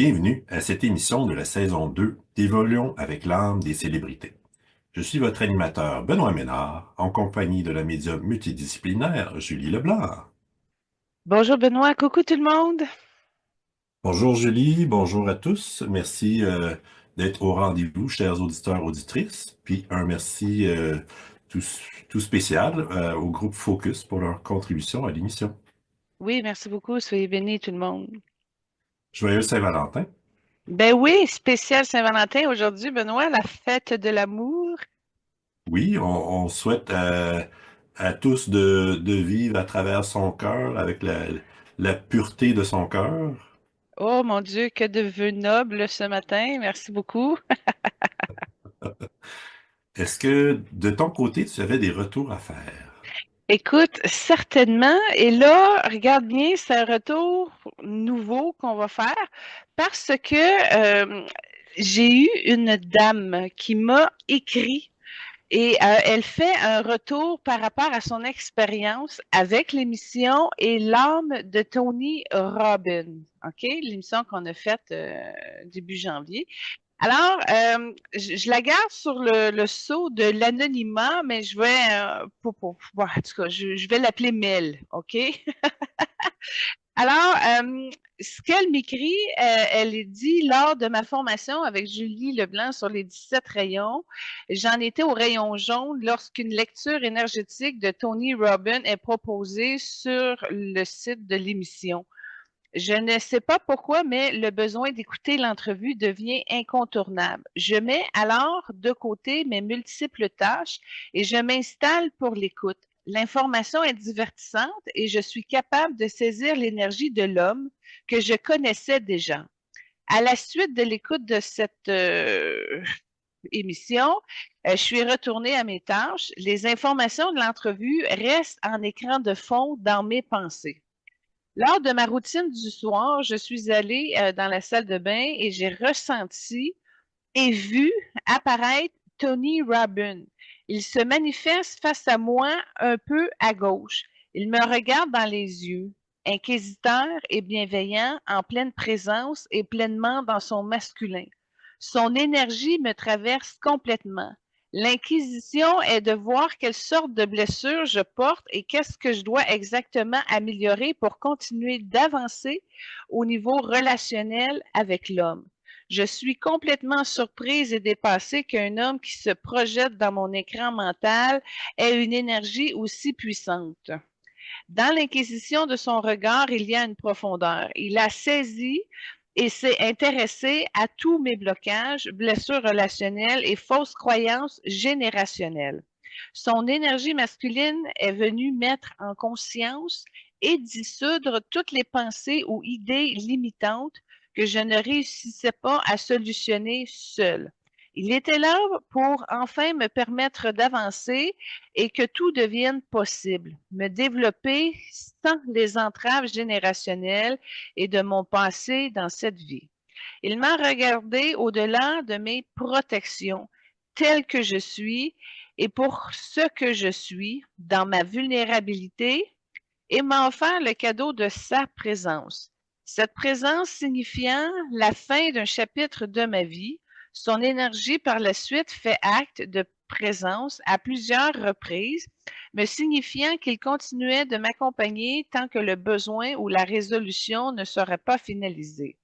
Bienvenue à cette émission de la saison 2 d'Évoluons avec l'âme des célébrités. Je suis votre animateur Benoît Ménard, en compagnie de la médium multidisciplinaire Julie Leblanc. Bonjour Benoît, coucou tout le monde. Bonjour Julie, bonjour à tous. Merci d'être au rendez-vous, chers auditeurs, auditrices. Puis un merci tout, tout spécial au groupe Focus pour leur contribution à l'émission. Oui, merci beaucoup, soyez bénis tout le monde. Joyeux Saint-Valentin. Ben oui, spécial Saint-Valentin aujourd'hui, Benoît, la fête de l'amour. Oui, on souhaite à tous de vivre à travers son cœur, avec la pureté de son cœur. Oh mon Dieu, que de vœux nobles ce matin, merci beaucoup. Est-ce que de ton côté, tu avais des retours à faire? Écoute, certainement, et là, regarde bien, c'est un retour nouveau qu'on va faire parce que j'ai eu une dame qui m'a écrit. Et elle fait un retour par rapport à son expérience avec l'émission et l'âme de Tony Robbins, OK? L'émission qu'on a faite début janvier. Alors, je la garde sur le sceau de l'anonymat, mais je vais, bon, en tout cas, je vais l'appeler Mel, OK? Alors, ce qu'elle m'écrit, elle dit lors de ma formation avec Julie Leblanc sur les 17 rayons, j'en étais au rayon jaune lorsqu'une lecture énergétique de Tony Robbins est proposée sur le site de l'émission. Je ne sais pas pourquoi, mais le besoin d'écouter l'entrevue devient incontournable. Je mets alors de côté mes multiples tâches et je m'installe pour l'écoute. L'information est divertissante et je suis capable de saisir l'énergie de l'homme que je connaissais déjà. À la suite de l'écoute de cette émission, je suis retournée à mes tâches. Les informations de l'entrevue restent en écran de fond dans mes pensées. Lors de ma routine du soir, je suis allée dans la salle de bain et j'ai ressenti et vu apparaître Tony Robbins. Il se manifeste face à moi un peu à gauche. Il me regarde dans les yeux, inquisiteur et bienveillant, en pleine présence et pleinement dans son masculin. Son énergie me traverse complètement. L'inquisition est de voir quelle sorte de blessure je porte et qu'est-ce que je dois exactement améliorer pour continuer d'avancer au niveau relationnel avec l'homme. Je suis complètement surprise et dépassée qu'un homme qui se projette dans mon écran mental ait une énergie aussi puissante. Dans l'inquisition de son regard, il y a une profondeur. Il a saisi et s'est intéressé à tous mes blocages, blessures relationnelles et fausses croyances générationnelles. Son énergie masculine est venue mettre en conscience et dissoudre toutes les pensées ou idées limitantes que je ne réussissais pas à solutionner seule. Il était là pour enfin me permettre d'avancer et que tout devienne possible, me développer sans les entraves générationnelles et de mon passé dans cette vie. Il m'a regardé au-delà de mes protections, telle que je suis et pour ce que je suis, dans ma vulnérabilité, et m'a offert le cadeau de sa présence. Cette présence signifiant la fin d'un chapitre de ma vie, son énergie par la suite fait acte de présence à plusieurs reprises, me signifiant qu'il continuait de m'accompagner tant que le besoin ou la résolution ne serait pas finalisé.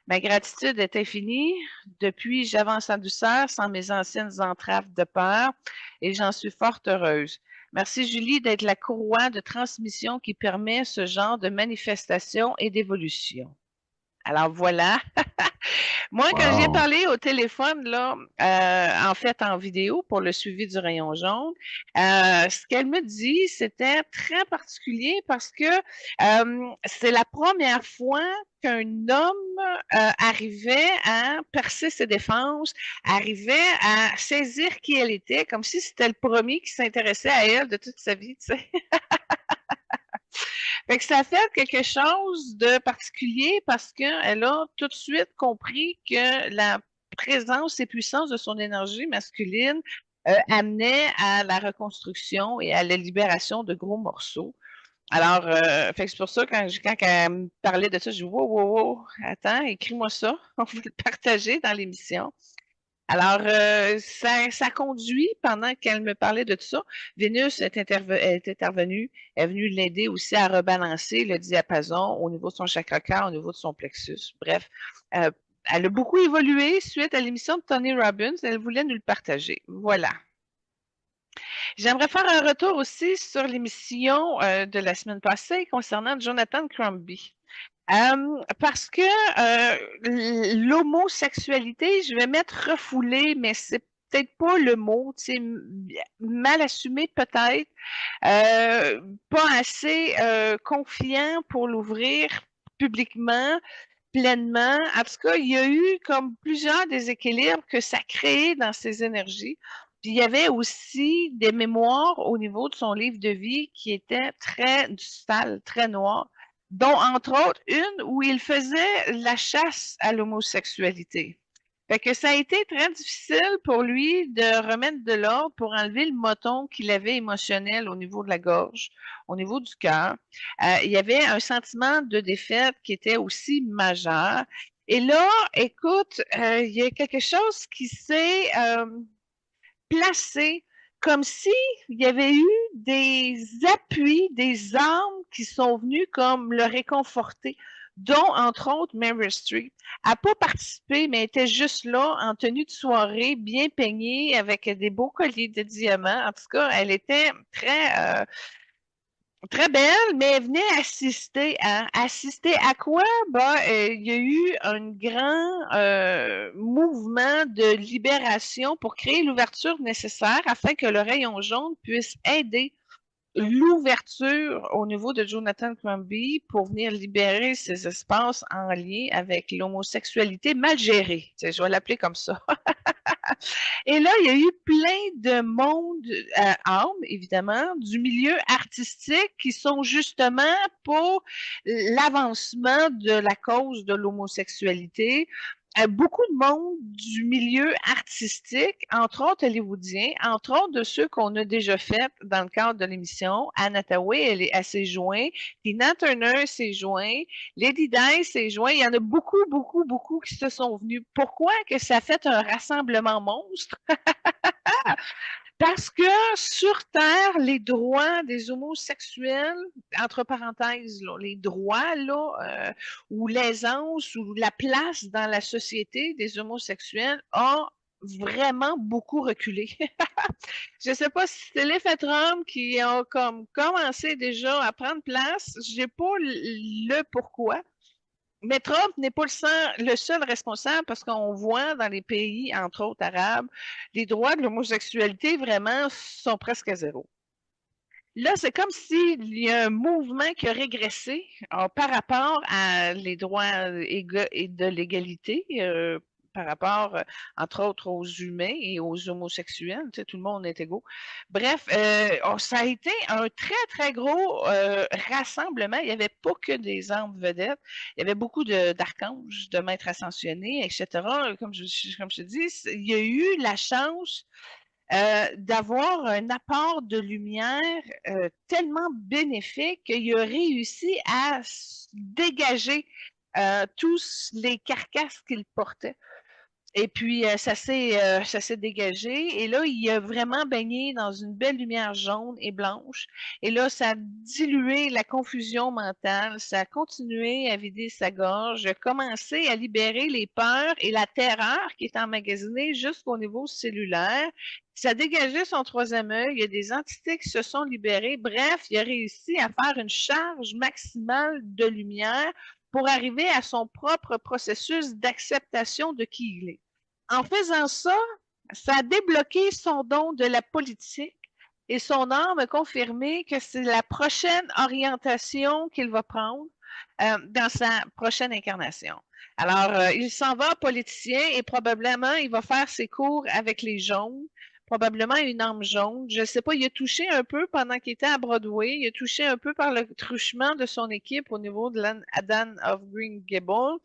Ma gratitude est infinie. Depuis, j'avance en douceur sans mes anciennes entraves de peur et j'en suis fort heureuse. Merci Julie d'être la courroie de transmission qui permet ce genre de manifestation et d'évolution. Alors voilà. Moi, quand j'ai Wow! parlé au téléphone, là, en fait, en vidéo pour le suivi du rayon jaune, ce qu'elle me dit, c'était très particulier parce que c'est la première fois qu'un homme arrivait à percer ses défenses, arrivait à saisir qui elle était, comme si c'était le premier qui s'intéressait à elle de toute sa vie, tu sais. Fait que ça fait quelque chose de particulier parce qu'elle a tout de suite compris que la présence et puissance de son énergie masculine amenait à la reconstruction et à la libération de gros morceaux. Alors, fait que c'est pour ça, quand elle me parlait de ça, je dis, wow, wow, wow, attends, écris-moi ça, on va le partager dans l'émission. Alors, ça conduit pendant qu'elle me parlait de tout ça. Vénus est intervenue, est venue l'aider aussi à rebalancer le diapason au niveau de son chakra cœur, au niveau de son plexus. Bref, euh, elle a beaucoup évolué suite à l'émission de Tony Robbins. Elle voulait nous le partager. Voilà. J'aimerais faire un retour aussi sur l'émission de la semaine passée concernant Jonathan Crombie. Parce que l'homosexualité, je vais mettre refoulé, mais c'est peut-être pas le mot, mal assumé peut-être, pas assez confiant pour l'ouvrir publiquement, pleinement. En tout cas, il y a eu comme plusieurs déséquilibres que ça crée dans ses énergies. Puis il y avait aussi des mémoires au niveau de son livre de vie qui étaient très sales, très noirs, dont entre autres une où il faisait la chasse à l'homosexualité. Fait que ça a été très difficile pour lui de remettre de l'ordre pour enlever le moton qu'il avait émotionnel au niveau de la gorge, au niveau du cœur. Il y avait un sentiment de défaite qui était aussi majeur. Et là, écoute, il y a quelque chose qui s'est placé comme si il y avait eu des appuis, des armes qui sont venues comme le réconforter, dont entre autres Meryl Streep. Elle n'a pas participé, mais était juste là en tenue de soirée, bien peignée, avec des beaux colliers de diamants. En tout cas, elle était très belle, mais elle venait assister à. Assister à quoi? Ben, il y a eu un grand mouvement de libération pour créer l'ouverture nécessaire afin que le rayon jaune puisse aider l'ouverture au niveau de Jonathan Crombie pour venir libérer ces espaces en lien avec l'homosexualité mal gérée. Je vais l'appeler comme ça. Et là, il y a eu plein de monde, âmes, évidemment, du milieu artistique qui sont justement pour l'avancement de la cause de l'homosexualité. Beaucoup de monde du milieu artistique, entre autres hollywoodien, entre autres de ceux qu'on a déjà fait dans le cadre de l'émission. Anne Hathaway, elle s'est jointe. Tina Turner s'est jointe. Lady Di s'est jointe. Il y en a beaucoup, beaucoup, beaucoup qui se sont venus. Pourquoi que ça a fait un rassemblement monstre? Parce que sur Terre, les droits des homosexuels, entre parenthèses, là, les droits là, ou l'aisance ou la place dans la société des homosexuels a vraiment beaucoup reculé. Je ne sais pas si c'est l'effet Trump qui a comme commencé déjà à prendre place. Je n'ai pas le pourquoi. Mais Trump n'est pas le seul responsable parce qu'on voit dans les pays, entre autres arabes, les droits de l'homosexualité vraiment sont presque à zéro. Là, c'est comme s'il y a un mouvement qui a régressé par rapport à les droits et de l'égalité, par rapport, entre autres, aux humains et aux homosexuels. Tu sais, tout le monde est égaux. Bref, ça a été un très, très gros rassemblement. Il n'y avait pas que des âmes vedettes. Il y avait beaucoup d'archanges, de maîtres ascensionnés, etc. Comme je te dis, il y a eu la chance d'avoir un apport de lumière tellement bénéfique qu'il a réussi à dégager tous les carcasses qu'il portait. Et puis, ça s'est dégagé. Et là, il a vraiment baigné dans une belle lumière jaune et blanche. Et là, ça a dilué la confusion mentale. Ça a continué à vider sa gorge. A commencé à libérer les peurs et la terreur qui est emmagasinée jusqu'au niveau cellulaire. Ça a dégagé son troisième œil. Il y a des entités qui se sont libérées. Bref, il a réussi à faire une charge maximale de lumière pour arriver à son propre processus d'acceptation de qui il est. En faisant ça, ça a débloqué son don de la politique et son âme a confirmé que c'est la prochaine orientation qu'il va prendre dans sa prochaine incarnation. Alors, il s'en va politicien et probablement il va faire ses cours avec les jaunes, probablement une âme jaune. Je ne sais pas, il a touché un peu pendant qu'il était à Broadway, il a touché un peu par le truchement de son équipe au niveau de l'Adan of Green Gables.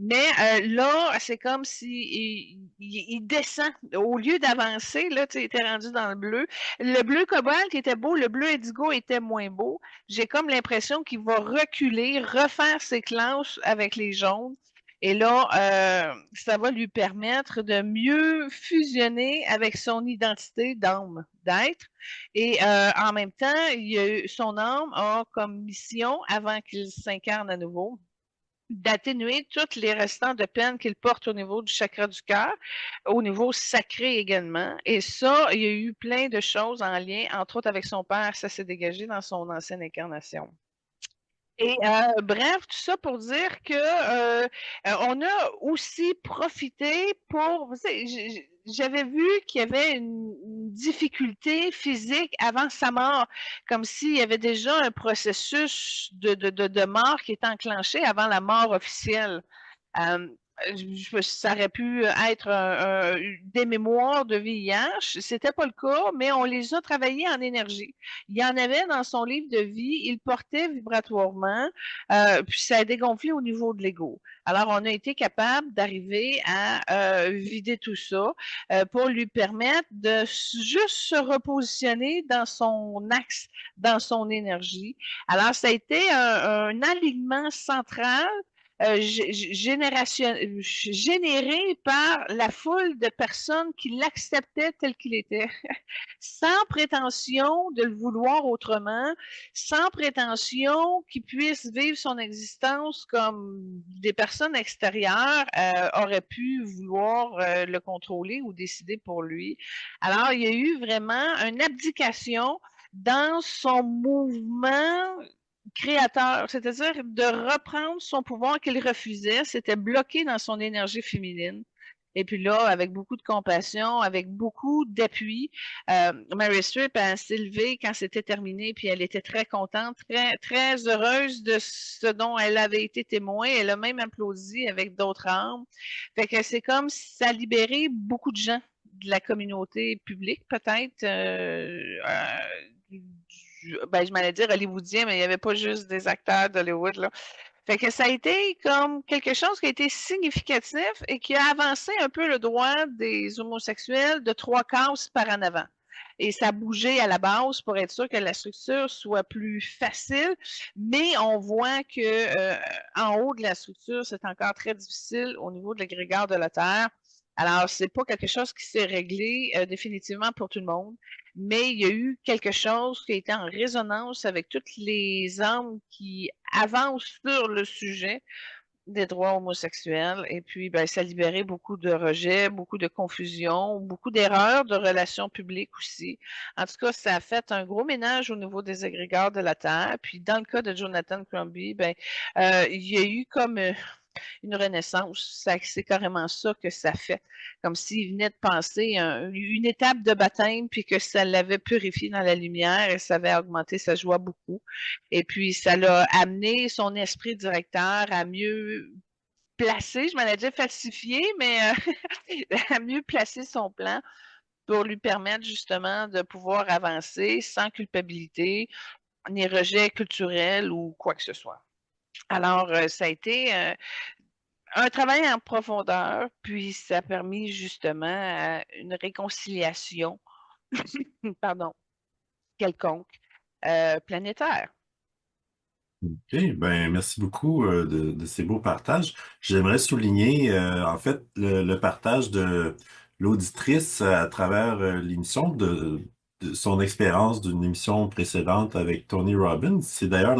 Mais là, c'est comme si il descend. Au lieu d'avancer, là, tu sais, il était rendu dans le bleu. Le bleu cobalt était beau, le bleu indigo était moins beau. J'ai comme l'impression qu'il va reculer, refaire ses clenches avec les jaunes. Et là, ça va lui permettre de mieux fusionner avec son identité d'âme, d'être. Et en même temps, son âme a comme mission, avant qu'il s'incarne à nouveau, d'atténuer toutes les restants de peine qu'il porte au niveau du chakra du cœur, au niveau sacré également. Et ça, il y a eu plein de choses en lien, entre autres avec son père, ça s'est dégagé dans son ancienne incarnation. Et bref, tout ça pour dire que on a aussi profité pour, vous savez, j'avais vu qu'il y avait une difficulté physique avant sa mort, comme s'il y avait déjà un processus de mort qui était enclenché avant la mort officielle. Euh, ça aurait pu être des mémoires de VIH. C'était pas le cas, mais on les a travaillés en énergie. Il y en avait dans son livre de vie, il portait vibratoirement, puis ça a dégonflé au niveau de l'ego. Alors, on a été capable d'arriver à vider tout ça pour lui permettre de juste se repositionner dans son axe, dans son énergie. Alors, ça a été un alignement central généré par la foule de personnes qui l'acceptaient tel qu'il était, sans prétention de le vouloir autrement, sans prétention qu'il puisse vivre son existence comme des personnes extérieures auraient pu vouloir le contrôler ou décider pour lui. Alors, il y a eu vraiment une abdication dans son mouvement créateur, c'est-à-dire de reprendre son pouvoir qu'il refusait, c'était bloqué dans son énergie féminine. Et puis là, avec beaucoup de compassion, avec beaucoup d'appui, Mary Streep s'est levée quand c'était terminé, puis elle était très contente, très, très heureuse de ce dont elle avait été témoin. Elle a même applaudi avec d'autres âmes. Fait que c'est comme si ça a libéré beaucoup de gens de la communauté publique, peut-être, ben, je m'allais dire hollywoodien, mais il n'y avait pas juste des acteurs d'Hollywood, là. Fait que ça a été comme quelque chose qui a été significatif et qui a avancé un peu le droit des homosexuels de 3 cases par en avant. Et ça a bougé à la base pour être sûr que la structure soit plus facile, mais on voit que en haut de la structure, c'est encore très difficile au niveau de l'égrégore de la Terre. Alors, c'est pas quelque chose qui s'est réglé définitivement pour tout le monde, mais il y a eu quelque chose qui a été en résonance avec toutes les âmes qui avancent sur le sujet des droits homosexuels. Et puis, ben, ça a libéré beaucoup de rejets, beaucoup de confusion, beaucoup d'erreurs de relations publiques aussi. En tout cas, ça a fait un gros ménage au niveau des agrégats de la Terre. Puis, dans le cas de Jonathan Crombie, ben, il y a eu comme une renaissance. C'est carrément ça que ça fait. Comme s'il venait de passer une étape de baptême, puis que ça l'avait purifié dans la lumière et ça avait augmenté sa joie beaucoup. Et puis, ça l'a amené son esprit directeur à mieux placer, je m'en ai dit falsifier, mais à mieux placer son plan pour lui permettre justement de pouvoir avancer sans culpabilité, ni rejet culturel ou quoi que ce soit. Alors, ça a été un travail en profondeur, puis ça a permis justement une réconciliation, pardon, quelconque, planétaire. OK, ben merci beaucoup de ces beaux partages. J'aimerais souligner en fait le partage de l'auditrice à travers l'émission de son expérience d'une émission précédente avec Tony Robbins. C'est d'ailleurs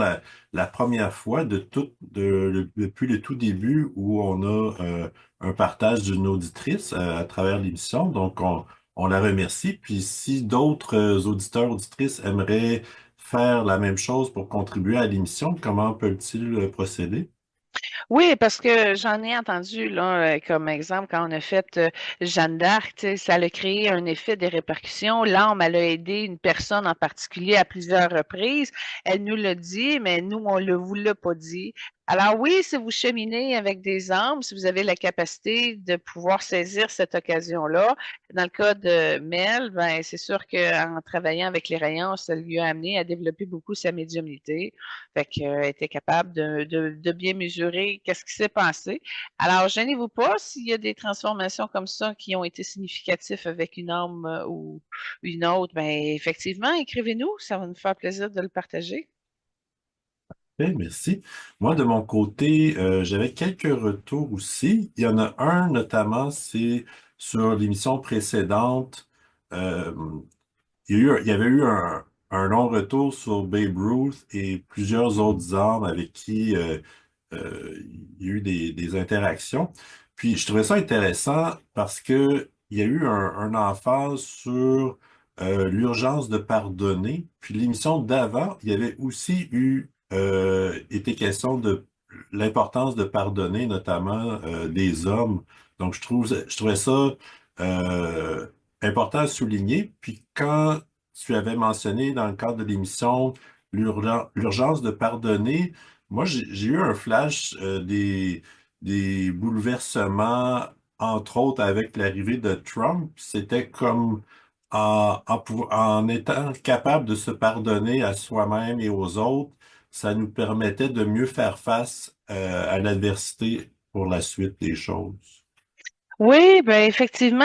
la première fois depuis le tout début où on a un partage d'une auditrice à travers l'émission. Donc on la remercie. Puis si d'autres auditeurs, auditrices aimeraient faire la même chose pour contribuer à l'émission, comment peuvent-ils procéder? Oui, parce que j'en ai entendu, là, comme exemple, quand on a fait Jeanne d'Arc, tu sais, ça a créé un effet des répercussions. L'âme, elle a aidé une personne en particulier à plusieurs reprises. Elle nous l'a dit, mais nous, on ne vous l'a pas dit. Alors oui, si vous cheminez avec des armes, si vous avez la capacité de pouvoir saisir cette occasion-là, dans le cas de Mel, ben, c'est sûr qu'en travaillant avec les rayons, ça lui a amené à développer beaucoup sa médiumnité. Fait qu'elle était capable de bien mesurer qu'est-ce qui s'est passé. Alors, gênez-vous pas s'il y a des transformations comme ça qui ont été significatives avec une arme ou une autre, ben effectivement, écrivez-nous, ça va nous faire plaisir de le partager. Ok, merci. Moi, de mon côté, j'avais quelques retours aussi. Il y en a un notamment, c'est sur l'émission précédente. Euh, il y avait eu un long retour sur Babe Ruth et plusieurs autres armes avec qui il y a eu des interactions. Puis je trouvais ça intéressant parce que il y a eu un emphase sur l'urgence de pardonner. Puis l'émission d'avant, il y avait aussi eu été question de l'importance de pardonner, notamment des hommes. Donc je trouvais ça euh, important à souligner. Puis quand tu avais mentionné dans le cadre de l'émission l'urgence de pardonner, moi, j'ai eu un flash des bouleversements, entre autres avec l'arrivée de Trump. C'était comme en étant capable de se pardonner à soi-même et aux autres, ça nous permettait de mieux faire face à l'adversité pour la suite des choses. Oui, ben effectivement,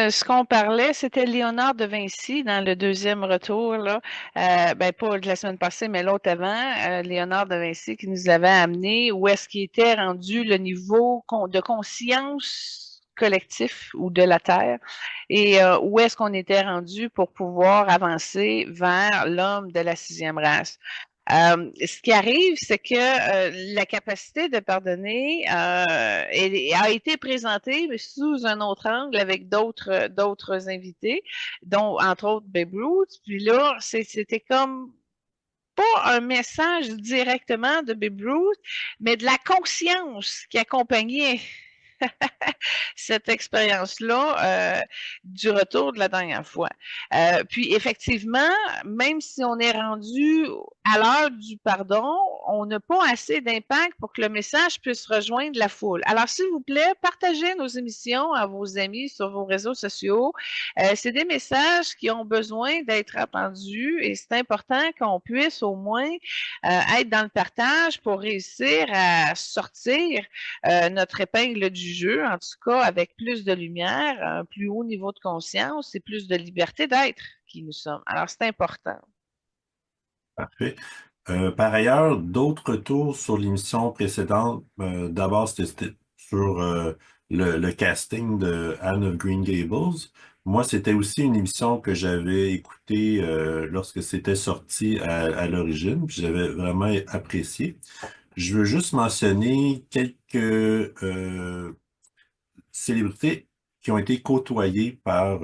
ce qu'on parlait, c'était Léonard de Vinci dans le deuxième retour, là. Ben pas de la semaine passée, mais l'autre avant, Léonard de Vinci qui nous avait amené où est-ce qu'il était rendu le niveau de conscience collectif ou de la Terre et où est-ce qu'on était rendu pour pouvoir avancer vers l'homme de la sixième race. Ce qui arrive, c'est que la capacité de pardonner a été présentée mais sous un autre angle avec d'autres invités, dont entre autres Babe Ruth. Puis là, c'était comme pas un message directement de Babe Ruth, mais de la conscience qui accompagnait cette expérience-là du retour de la dernière fois. Puis effectivement, même si on est rendu à l'heure du pardon, on n'a pas assez d'impact pour que le message puisse rejoindre la foule. Alors, s'il vous plaît, partagez nos émissions à vos amis sur vos réseaux sociaux. C'est des messages qui ont besoin d'être appendus et c'est important qu'on puisse au moins être dans le partage pour réussir à sortir notre épingle du jeu, en tout cas avec plus de lumière, un plus haut niveau de conscience et plus de liberté d'être qui nous sommes. Alors, c'est important. Parfait. Par ailleurs, d'autres retours sur l'émission précédente. D'abord, c'était sur le casting de Anne of Green Gables. Moi, c'était aussi une émission que j'avais écoutée lorsque c'était sorti à l'origine, puis j'avais vraiment apprécié. Je veux juste mentionner quelques célébrités qui ont été côtoyées par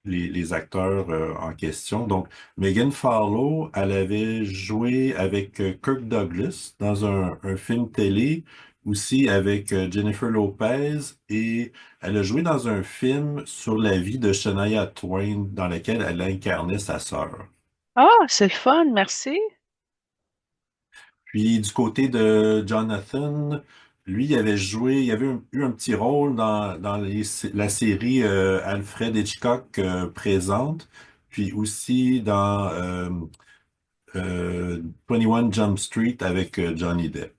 les acteurs en question. Donc, Megan Farlow, elle avait joué avec Kirk Douglas dans un film télé, aussi avec Jennifer Lopez, et elle a joué dans un film sur la vie de Shania Twain, dans lequel elle incarnait sa sœur. Ah, c'est le fun, merci. Puis du côté de Jonathan, lui, il avait eu un petit rôle dans la série Alfred Hitchcock présente, puis aussi dans 21 Jump Street avec Johnny Depp.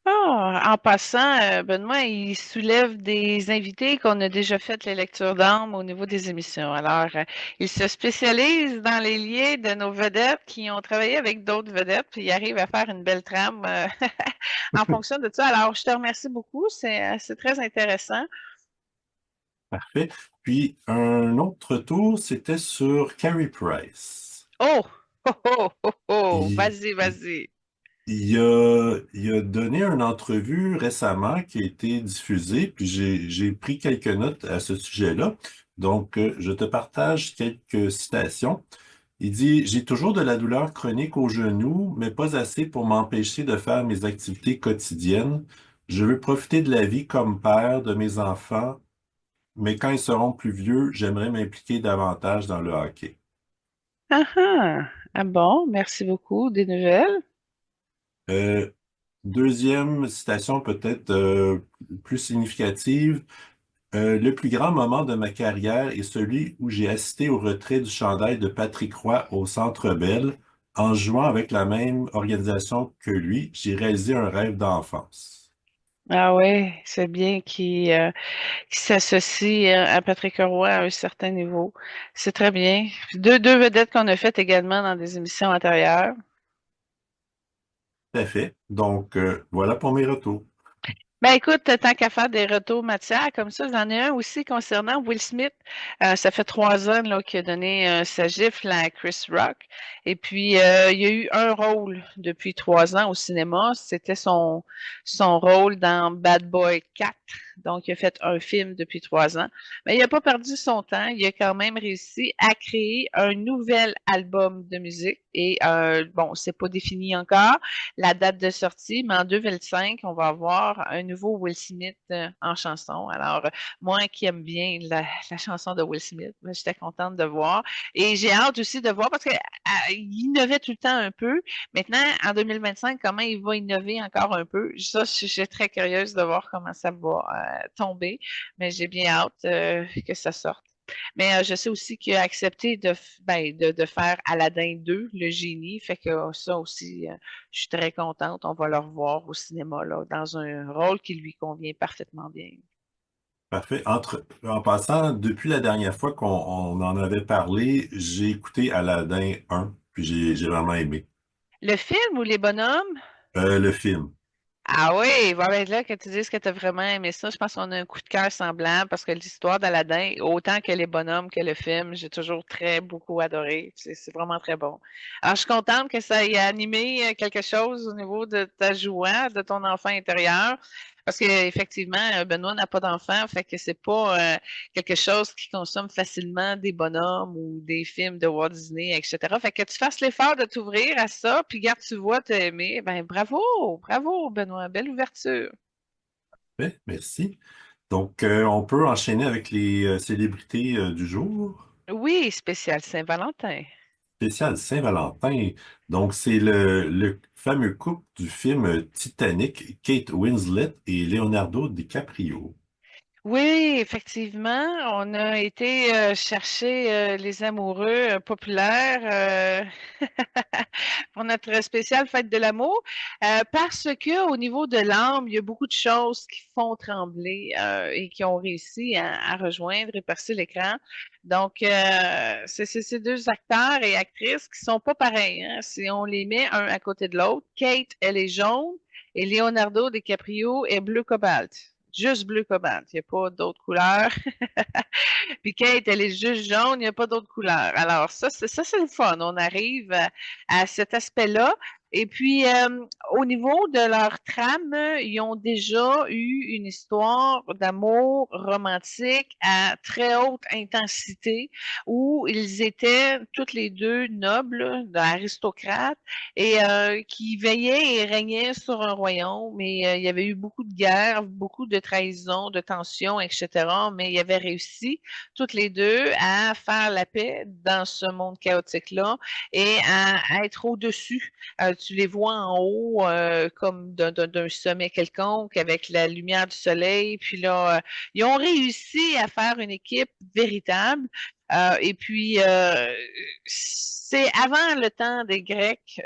Ah, en passant, Benoît, il soulève des invités qu'on a déjà fait les lectures d'âme au niveau des émissions. Alors, il se spécialise dans les liens de nos vedettes qui ont travaillé avec d'autres vedettes, puis il arrive à faire une belle trame en fonction de ça. Alors, je te remercie beaucoup, c'est très intéressant. Parfait. Puis un autre tour, c'était sur Carrie Price. Oh! Oh, oh, oh, oh! Il, Vas-y, vas-y. il a donné une entrevue récemment qui a été diffusée, puis j'ai pris quelques notes à ce sujet-là. Donc, je te partage quelques citations. Il dit, j'ai toujours de la douleur chronique au genou, mais pas assez pour m'empêcher de faire mes activités quotidiennes. Je veux profiter de la vie comme père de mes enfants, mais quand ils seront plus vieux, j'aimerais m'impliquer davantage dans le hockey. Ah ah! Ah bon, merci beaucoup. Des nouvelles? Euh, Deuxième citation peut-être plus significative. Le plus grand moment de ma carrière est celui où j'ai assisté au retrait du chandail de Patrick Roy au Centre Bell. En jouant avec la même organisation que lui, j'ai réalisé un rêve d'enfance. Ah ouais, c'est bien qu'il s'associe à Patrick Roy à un certain niveau. C'est très bien. Deux vedettes qu'on a faites également dans des émissions antérieures. Tout à fait. Donc, voilà pour mes retours. Ben écoute, tant qu'à faire des retours matière comme ça, j'en ai un aussi concernant Will Smith. Ça fait 3 ans là, qu'il a donné sa gifle à Chris Rock. Et puis, il y a eu un rôle depuis 3 ans au cinéma. C'était son rôle dans Bad Boy 4. Donc, il a fait un film depuis 3 ans. Mais il n'a pas perdu son temps. Il a quand même réussi à créer un nouvel album de musique. Et bon, c'est pas défini encore la date de sortie, mais en 2005, on va avoir un nouveau Will Smith en chanson. Alors, moi qui aime bien la chanson de Will Smith, ben, j'étais contente de voir. Et j'ai hâte aussi de voir parce qu'il innovait tout le temps un peu. Maintenant, en 2025, comment il va innover encore un peu? Ça, je suis très curieuse de voir comment ça va tomber, mais j'ai bien hâte que ça sorte. Mais je sais aussi qu'il a accepté de faire Aladdin 2, le génie. Fait que ça aussi, je suis très contente. On va le revoir au cinéma là, dans un rôle qui lui convient parfaitement bien. Parfait. En passant, depuis la dernière fois qu'on en avait parlé, j'ai écouté Aladdin 1, puis j'ai vraiment aimé. Le film ou les bonhommes? Le film. Ah oui, va être là que tu dises que tu as vraiment aimé ça. Je pense qu'on a un coup de cœur semblant parce que l'histoire d'Aladin, autant que les bonhommes que le film, j'ai toujours très beaucoup adoré. C'est vraiment très bon. Alors, je suis contente que ça ait animé quelque chose au niveau de ta joie, de ton enfant intérieur. Parce qu'effectivement, Benoît n'a pas d'enfant, fait que c'est pas quelque chose qui consomme facilement des bonhommes ou des films de Walt Disney, etc. Fait que tu fasses l'effort de t'ouvrir à ça, puis garde, tu vois, t'as aimé. Ben bravo, bravo, Benoît, belle ouverture. Parfait, merci. Donc, on peut enchaîner avec les célébrités du jour. Oui, spécial Saint-Valentin. Spécial Saint-Valentin. Donc, c'est le fameux couple du film Titanic, Kate Winslet et Leonardo DiCaprio. Oui, effectivement, on a été chercher les amoureux populaires pour notre spéciale fête de l'amour, parce que au niveau de l'âme, il y a beaucoup de choses qui font trembler et qui ont réussi à rejoindre et percer l'écran. Donc, c'est ces deux acteurs et actrices qui sont pas pareils, hein. Si on les met un à côté de l'autre, Kate, elle est jaune et Leonardo DiCaprio est bleu cobalt. Juste bleu cobalt. Il n'y a pas d'autres couleurs. Puis Kate, elle est juste jaune, il n'y a pas d'autres couleurs. Alors, ça, c'est le fun. On arrive à cet aspect-là. Et puis, au niveau de leur trame, ils ont déjà eu une histoire d'amour romantique à très haute intensité où ils étaient toutes les deux nobles, aristocrates, et qui veillaient et régnaient sur un royaume. Mais il y avait eu beaucoup de guerres, beaucoup de trahisons, de tensions, etc. Mais il avait réussi toutes les deux à faire la paix dans ce monde chaotique-là et à être au-dessus. Tu les vois en haut comme d'un sommet quelconque avec la lumière du soleil. Puis là, ils ont réussi à faire une équipe véritable. Et puis, c'est avant le temps des Grecs.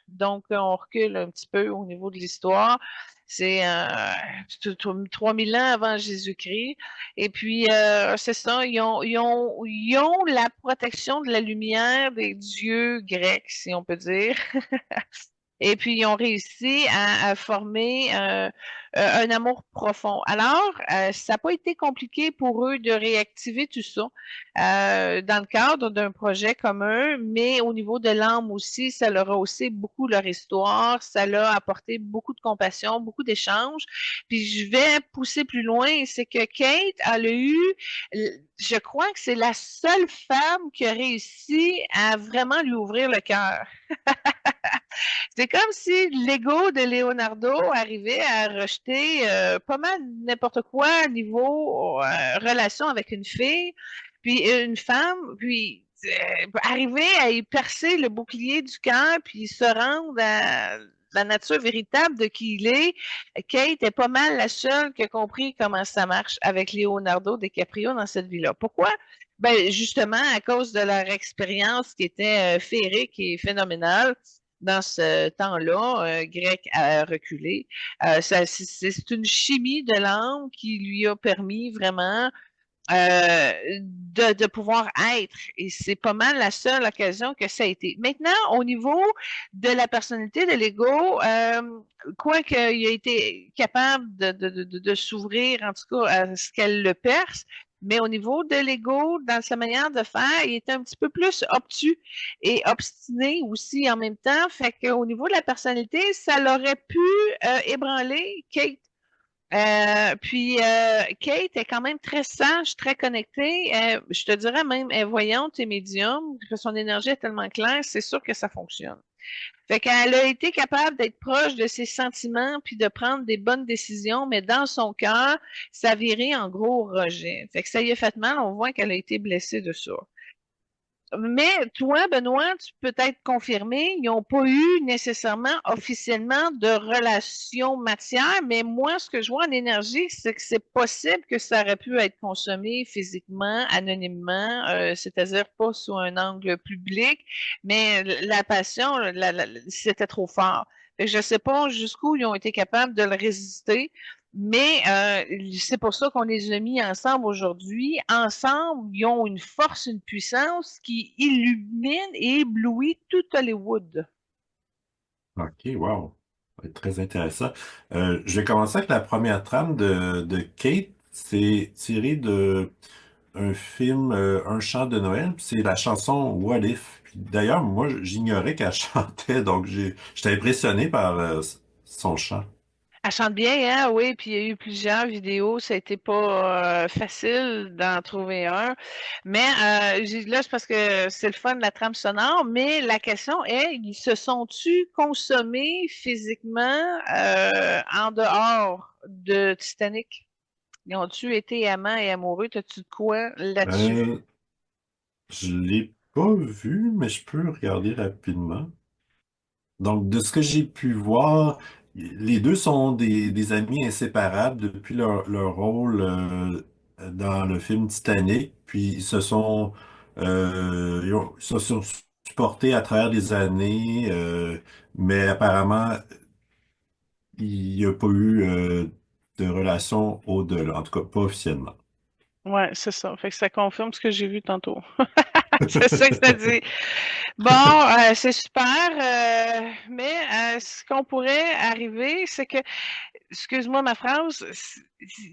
Donc, on recule un petit peu au niveau de l'histoire. C'est 3000 ans avant Jésus-Christ. Et puis, c'est ça, ils ont la protection de la lumière des dieux grecs, si on peut dire. Et puis, ils ont réussi à former un amour profond. Alors, ça n'a pas été compliqué pour eux de réactiver tout ça dans le cadre d'un projet commun, mais au niveau de l'âme aussi, ça leur a aussi beaucoup leur histoire, ça leur a apporté beaucoup de compassion, beaucoup d'échanges. Puis, je vais pousser plus loin, c'est que Kate, elle a eu, je crois que c'est la seule femme qui a réussi à vraiment lui ouvrir le cœur. C'est comme si l'ego de Leonardo arrivait à rejeter pas mal n'importe quoi niveau relation avec une fille, puis une femme, puis arriver à y percer le bouclier du cœur, puis se rendre la nature véritable de qui il est, Kate est pas mal la seule qui a compris comment ça marche avec Leonardo DiCaprio dans cette vie-là. Pourquoi? Ben, justement, à cause de leur expérience qui était féerique et phénoménale dans ce temps-là, grec reculé. C'est une chimie de l'âme qui lui a permis vraiment de pouvoir être. Et c'est pas mal la seule occasion que ça a été. Maintenant, au niveau de la personnalité, de l'ego, quoi qu'il a été capable de s'ouvrir, en tout cas, à ce qu'elle le perce, mais au niveau de l'ego, dans sa manière de faire, il était un petit peu plus obtus et obstiné aussi en même temps. Fait qu'au niveau de la personnalité, ça l'aurait pu ébranler Kate. Kate est quand même très sage, très connectée. Je te dirais même, elle est voyante et médium. Son énergie est tellement claire, c'est sûr que ça fonctionne. Fait qu'elle a été capable d'être proche de ses sentiments puis de prendre des bonnes décisions, mais dans son cœur, ça virait en gros rejet. Fait que ça y a fait mal. On voit qu'elle a été blessée de ça. Mais toi, Benoît, tu peux être confirmé, ils n'ont pas eu nécessairement officiellement de relation matière, mais moi, ce que je vois en énergie, c'est que c'est possible que ça aurait pu être consommé physiquement, anonymement, c'est-à-dire pas sous un angle public, mais la passion, c'était trop fort. Fait que je ne sais pas jusqu'où ils ont été capables de le résister. Mais c'est pour ça qu'on les a mis ensemble aujourd'hui. Ensemble, ils ont une force, une puissance qui illumine et éblouit tout Hollywood. OK, wow. Ça va être très intéressant. Je vais commencer avec la première trame de Kate. C'est tiré de un film, Un chant de Noël. Puis c'est la chanson What If. Puis d'ailleurs, moi, j'ignorais qu'elle chantait, donc j'étais impressionné par son chant. Elle chante bien, hein? Oui, puis il y a eu plusieurs vidéos. Ça a été pas facile d'en trouver un. Mais là, c'est parce que c'est le fun de la trame sonore. Mais la question est, ils se sont-tu consommés physiquement en dehors de Titanic? Ils ont-tu été amants et amoureux? T'as-tu de quoi là-dessus? Euh, je l'ai pas vu, mais je peux regarder rapidement. Donc, de ce que j'ai pu voir, les deux sont des amis inséparables depuis leur rôle dans le film Titanic. Puis, ils se sont supportés à travers les années, mais apparemment, il n'y a pas eu de relation au-delà, en tout cas pas officiellement. Ouais, c'est ça. Fait que ça confirme ce que j'ai vu tantôt. C'est ça que ça dit. Bon, c'est super, mais ce qu'on pourrait arriver, c'est que, excuse-moi ma phrase,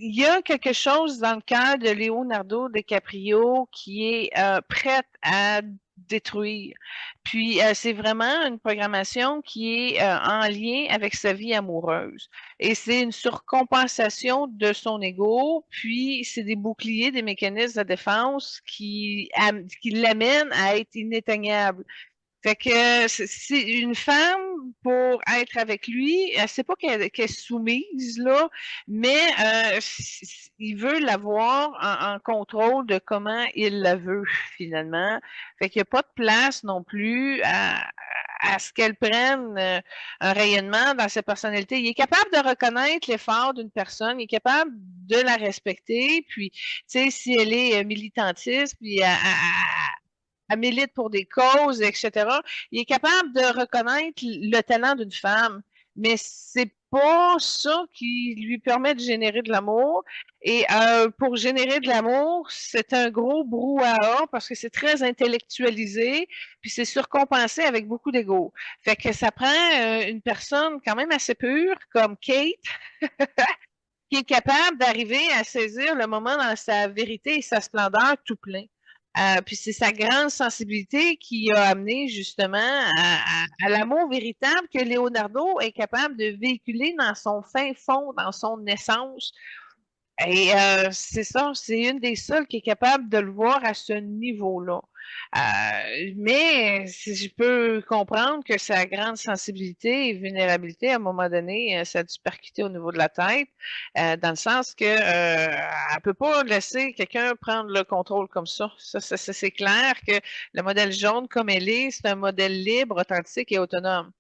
il y a quelque chose dans le cœur de Leonardo DiCaprio qui est prête à détruire. Puis c'est vraiment une programmation qui est en lien avec sa vie amoureuse. Et c'est une surcompensation de son ego, puis c'est des boucliers, des mécanismes de défense qui l'amènent à être inatteignable. Fait que c'est une femme pour être avec lui, elle sait pas qu'elle est soumise là, mais il veut l'avoir en contrôle de comment il la veut finalement. Fait qu'il n'y a pas de place non plus à ce qu'elle prenne un rayonnement dans sa personnalité. Il est capable de reconnaître l'effort d'une personne, il est capable de la respecter, puis tu sais si elle est militantiste, puis elle milite pour des causes, etc. Il est capable de reconnaître le talent d'une femme, mais c'est pas ça qui lui permet de générer de l'amour. Et pour générer de l'amour, c'est un gros brouhaha parce que c'est très intellectualisé, puis c'est surcompensé avec beaucoup d'ego. Fait que ça prend une personne quand même assez pure comme Kate qui est capable d'arriver à saisir le moment dans sa vérité et sa splendeur tout plein. Puis c'est sa grande sensibilité qui a amené justement à l'amour véritable que Leonardo est capable de véhiculer dans son fin fond, dans son essence. Et c'est ça, c'est une des seules qui est capable de le voir à ce niveau-là. Mais si je peux comprendre que sa grande sensibilité et vulnérabilité, à un moment donné, ça a dû percuter au niveau de la tête, dans le sens que elle peut pas laisser quelqu'un prendre le contrôle comme ça. C'est clair que le modèle jaune comme elle est, c'est un modèle libre, authentique et autonome.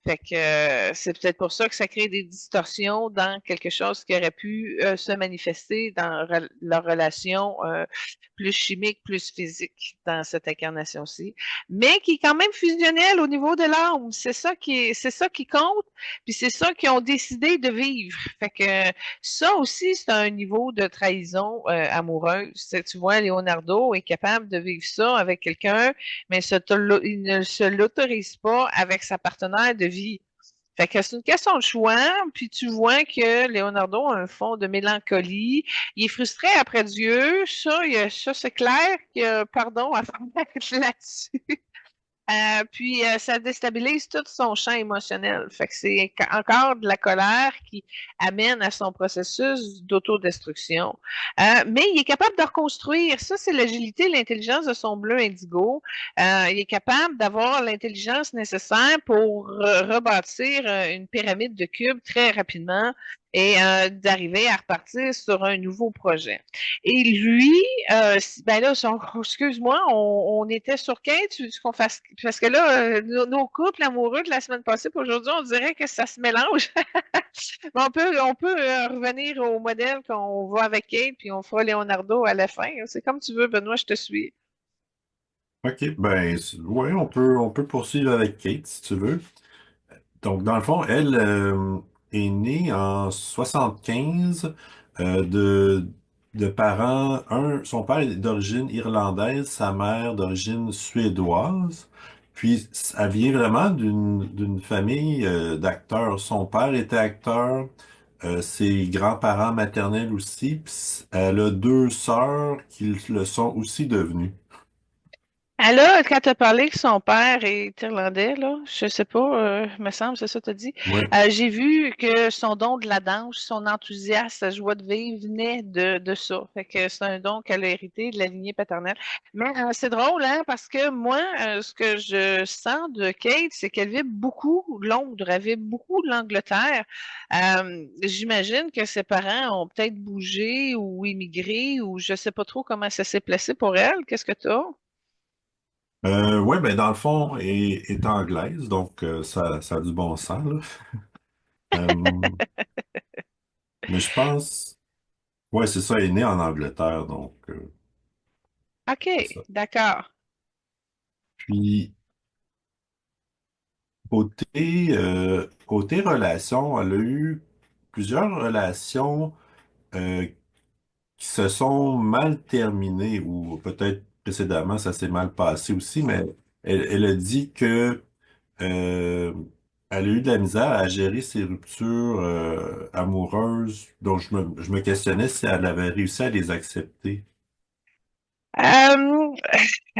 Fait que c'est peut-être pour ça que ça crée des distorsions dans quelque chose qui aurait pu se manifester dans leur relation plus chimique, plus physique dans cette incarnation-ci, mais qui est quand même fusionnelle au niveau de l'âme. C'est ça qui compte, puis c'est ça qu'ils ont décidé de vivre. Fait que ça aussi, c'est un niveau de trahison amoureuse. Tu vois, Leonardo est capable de vivre ça avec quelqu'un, mais il ne se l'autorise pas avec sa partenaire de vie. Fait que c'est une question de choix, puis tu vois que Leonardo a un fond de mélancolie. Il est frustré après Dieu. Ça c'est clair qu'il y a pardon à faire là-dessus. Puis ça déstabilise tout son champ émotionnel. Fait que c'est encore de la colère qui amène à son processus d'autodestruction. Mais il est capable de reconstruire. Ça, c'est l'agilité, l'intelligence de son bleu indigo. Il est capable d'avoir l'intelligence nécessaire pour rebâtir une pyramide de cubes très rapidement et d'arriver à repartir sur un nouveau projet. Et lui, ben là, excuse-moi, on était sur Kate, tu veux qu'on fasse, parce que là, nos couples amoureux de la semaine passée, pour aujourd'hui, on dirait que ça se mélange. Mais on peut revenir au modèle qu'on voit avec Kate, puis on fera Leonardo à la fin. C'est comme tu veux, Benoît, je te suis. OK, ben, ouais, on peut poursuivre avec Kate, si tu veux. Donc, dans le fond, elle est née en 75 de parents. Son père est d'origine irlandaise, sa mère d'origine suédoise. Puis, elle vient vraiment d'une famille d'acteurs. Son père était acteur, ses grands-parents maternels aussi. Puis, elle a deux sœurs qui le sont aussi devenues. Là, quand tu as parlé que son père est irlandais, là, je sais pas, me semble, c'est ça que tu as dit. Ouais. J'ai vu que son don de la danse, son enthousiasme, sa joie de vivre venait de ça. Fait que c'est un don qu'elle a hérité de la lignée paternelle. Mais c'est drôle, hein, parce que moi, ce que je sens de Kate, c'est qu'elle vit beaucoup Londres, elle vit beaucoup de l'Angleterre. J'imagine que ses parents ont peut-être bougé ou immigré ou je sais pas trop comment ça s'est placé pour elle. Qu'est-ce que tu as? Ouais, ben dans le fond, est anglaise, donc ça a du bon sens, là. Euh, mais je pense, ouais, c'est ça, elle est née en Angleterre, donc c'est OK, ça. d'accord. Puis, côté relations, elle a eu plusieurs relations euh, qui se sont mal terminées, ou peut-être précédemment, ça s'est mal passé aussi, mais elle a dit que Euh, elle a eu de la misère à gérer ses ruptures amoureuses, donc je me questionnais si elle avait réussi à les accepter. Euh,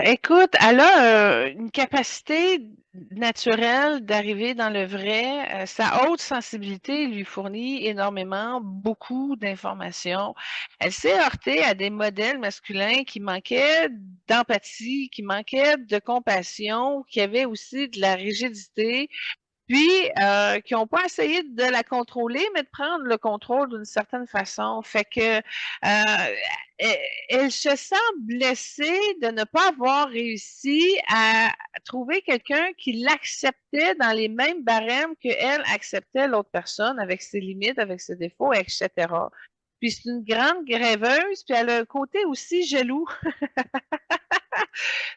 Écoute, elle a une capacité naturelle d'arriver dans le vrai. Sa haute sensibilité lui fournit énormément, beaucoup d'informations. Elle s'est heurtée à des modèles masculins qui manquaient d'empathie, qui manquaient de compassion, qui avaient aussi de la rigidité. Puis, qui n'ont pas essayé de la contrôler, mais de prendre le contrôle d'une certaine façon. Fait que elle, elle se sent blessée de ne pas avoir réussi à trouver quelqu'un qui l'acceptait dans les mêmes barèmes qu'elle acceptait l'autre personne, avec ses limites, avec ses défauts, etc. Puis c'est une grande rêveuse, puis elle a un côté aussi jaloux.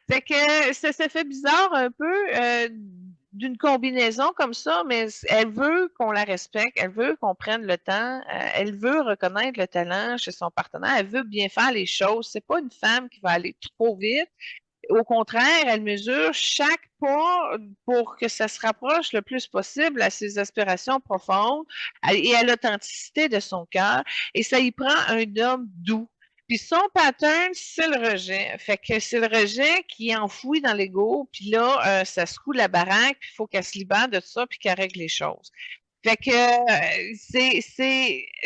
Fait que ça fait bizarre un peu d'une combinaison comme ça, mais elle veut qu'on la respecte, elle veut qu'on prenne le temps, elle veut reconnaître le talent chez son partenaire, elle veut bien faire les choses. C'est pas une femme qui va aller trop vite. Au contraire, elle mesure chaque pas pour que ça se rapproche le plus possible à ses aspirations profondes et à l'authenticité de son cœur. Et ça y prend un homme doux. Puis son pattern, c'est le rejet. Fait que c'est le rejet qui est enfoui dans l'ego. Puis là, ça secoue la baraque. Puis il faut qu'elle se libère de ça puis qu'elle règle les choses. Fait que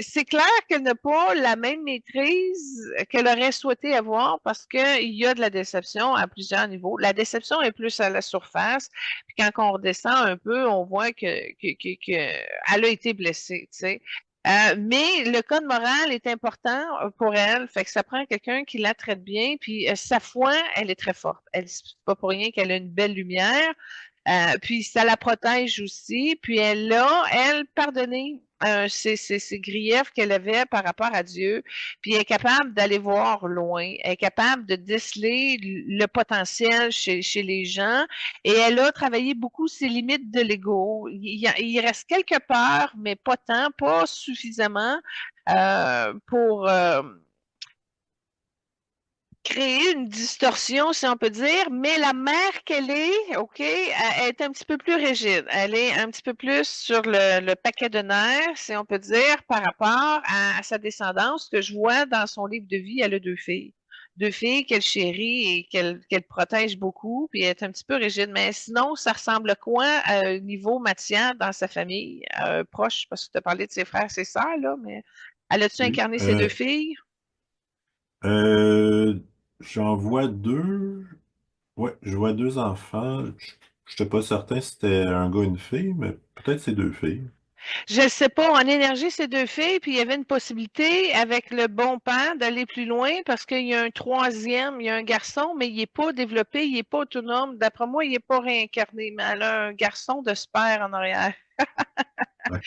c'est clair qu'elle n'a pas la même maîtrise qu'elle aurait souhaité avoir parce qu'il y a de la déception à plusieurs niveaux. La déception est plus à la surface. Puis quand on redescend un peu, on voit elle a été blessée, tu sais. Mais le code moral est important pour elle, fait que ça prend quelqu'un qui la traite bien, puis sa foi, elle est très forte. Elle c'est pas pour rien qu'elle a une belle lumière, Puis ça la protège aussi. Puis elle, pardonné ses griefs qu'elle avait par rapport à Dieu. Puis elle est capable d'aller voir loin. Elle est capable de déceler le potentiel chez les gens. Et elle a travaillé beaucoup ses limites de l'ego. Il reste quelques peurs, mais pas tant, pas suffisamment pour créer une distorsion, si on peut dire, mais la mère qu'elle est, OK, elle est un petit peu plus rigide. Elle est un petit peu plus sur le paquet de nerfs, si on peut dire, par rapport à sa descendance. Que je vois dans son livre de vie, elle a deux filles. Deux filles qu'elle chérit et qu'elle protège beaucoup, puis elle est un petit peu rigide. Mais sinon, ça ressemble à quoi niveau matière dans sa famille proche? Parce que tu as parlé de ses frères, ses sœurs, là, mais elle a-tu Oui. incarné ses deux filles? Euh, J'en vois deux. Ouais, je vois deux enfants. Je n'étais pas certain si c'était un gars ou une fille, mais peut-être c'est deux filles. Je ne sais pas, en énergie, c'est deux filles, puis il y avait une possibilité avec le bon père d'aller plus loin parce qu'il y a un troisième, il y a un garçon, mais il n'est pas développé, il n'est pas autonome. D'après moi, il n'est pas réincarné, mais elle a un garçon de ce père en arrière. OK.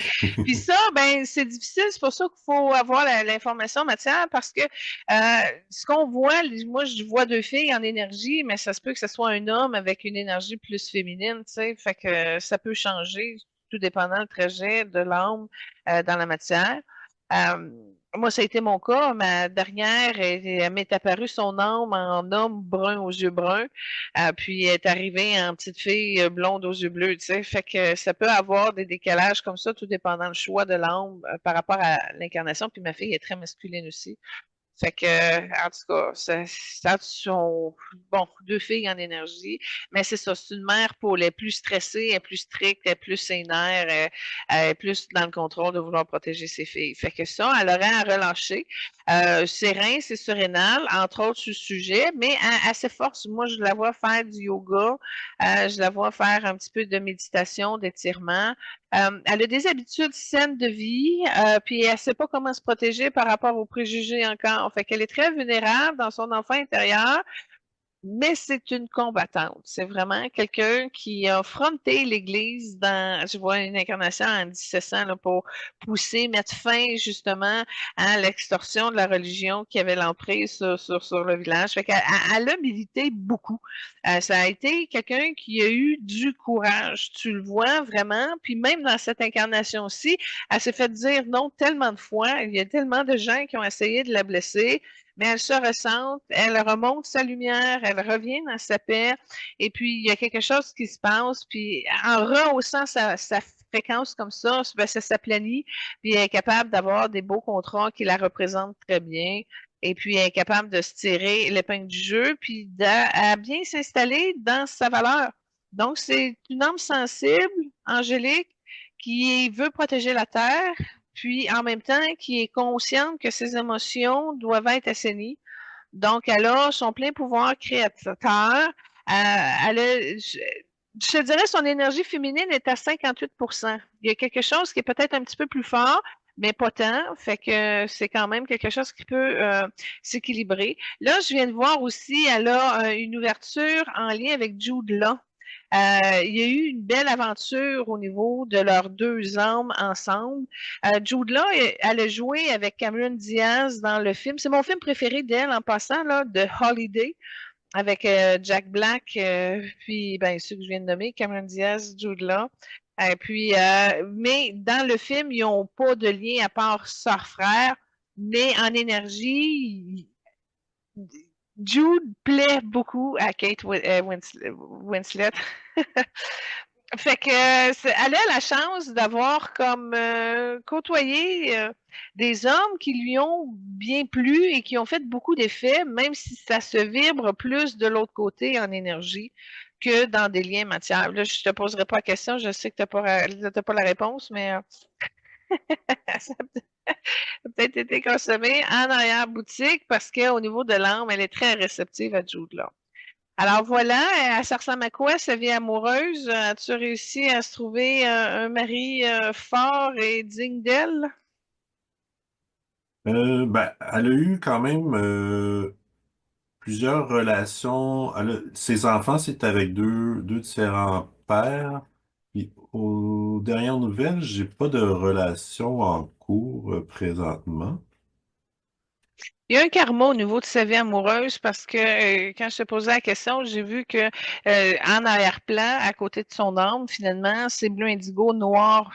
Puis ça, ben, c'est difficile, c'est pour ça qu'il faut avoir l'information matière parce que ce qu'on voit, moi, je vois deux filles en énergie, mais ça se peut que ce soit un homme avec une énergie plus féminine, tu sais, fait que ça peut changer tout dépendant le trajet de l'âme dans la matière. Euh, Moi, ça a été mon cas. Ma dernière, elle m'est apparue son âme en homme brun aux yeux bruns, puis elle est arrivée en petite fille blonde aux yeux bleus, tu sais. Fait que ça peut avoir des décalages comme ça, tout dépendant le choix de l'âme par rapport à l'incarnation. Puis ma fille est très masculine aussi. Fait que, en tout cas, ça sont, bon, deux filles en énergie, mais c'est ça, c'est une mère pour les plus stressée, elle est plus stricte, elle est plus sénère, elle est plus dans le contrôle de vouloir protéger ses filles. Fait que ça, elle aurait à relâcher. Ses reins, c'est surrénal, entre autres sur ce sujet, mais à ses forces, moi, je la vois faire du yoga, je la vois faire un petit peu de méditation, d'étirement. Elle a des habitudes saines de vie, puis elle ne sait pas comment se protéger par rapport aux préjugés encore. Fait qu'elle est très vulnérable dans son enfant intérieur, mais c'est une combattante. C'est vraiment quelqu'un qui a fronté l'Église dans, je vois une incarnation en 1700 là, pour pousser, mettre fin justement à l'extorsion de la religion qui avait l'emprise sur le village. Fait qu'elle elle a milité beaucoup. Ça a été quelqu'un qui a eu du courage. Tu le vois vraiment. Puis même dans cette incarnation-ci, elle s'est fait dire non tellement de fois. Il y a tellement de gens qui ont essayé de la blesser, mais elle se ressent, elle remonte sa lumière, elle revient dans sa paix, et puis il y a quelque chose qui se passe, puis en rehaussant sa fréquence comme ça, ben, ça s'aplanit, puis elle est capable d'avoir des beaux contrats qui la représentent très bien, et puis elle est capable de se tirer l'épingle du jeu, puis à bien s'installer dans sa valeur. Donc, c'est une âme sensible, angélique, qui veut protéger la Terre, puis en même temps qui est consciente que ses émotions doivent être assainies. Donc, elle a son plein pouvoir créateur. Elle a, je te dirais, son énergie féminine est à 58%. Il y a quelque chose qui est peut-être un petit peu plus fort, mais pas tant. Fait que c'est quand même quelque chose qui peut s'équilibrer. Là, je viens de voir aussi, elle a une ouverture en lien avec Jude Law. Il y a eu une belle aventure au niveau de leurs deux âmes ensemble. Jude Law, elle a joué avec Cameron Diaz dans le film. C'est mon film préféré d'elle en passant, là, de Holiday, avec Jack Black, puis ben, ceux que je viens de nommer, Cameron Diaz, Jude Law. Puis, mais dans le film, ils n'ont pas de lien à part sœur-frère, mais en énergie, Jude plaît beaucoup à Kate Winslet. Fait que elle a la chance d'avoir comme côtoyé des hommes qui lui ont bien plu et qui ont fait beaucoup d'effets, même si ça se vibre plus de l'autre côté en énergie que dans des liens matières. Là, je te poserai pas la question, je sais que tu n'as pas la réponse, mais ça a peut-être été consommé en arrière-boutique parce qu'au niveau de l'âme, elle est très réceptive à Jude là. Alors voilà, ça ressemble à quoi sa vie amoureuse? As-tu réussi à se trouver un mari fort et digne d'elle? Ben, elle a eu quand même plusieurs relations. Ses enfants, c'est avec deux différents père. Puis, aux dernières nouvelles, j'ai pas de relation en cours présentement. Il y a un karma au niveau de sa vie amoureuse parce que quand je te posais la question, j'ai vu que en arrière-plan, à côté de son âme, finalement, c'est bleu indigo, noir.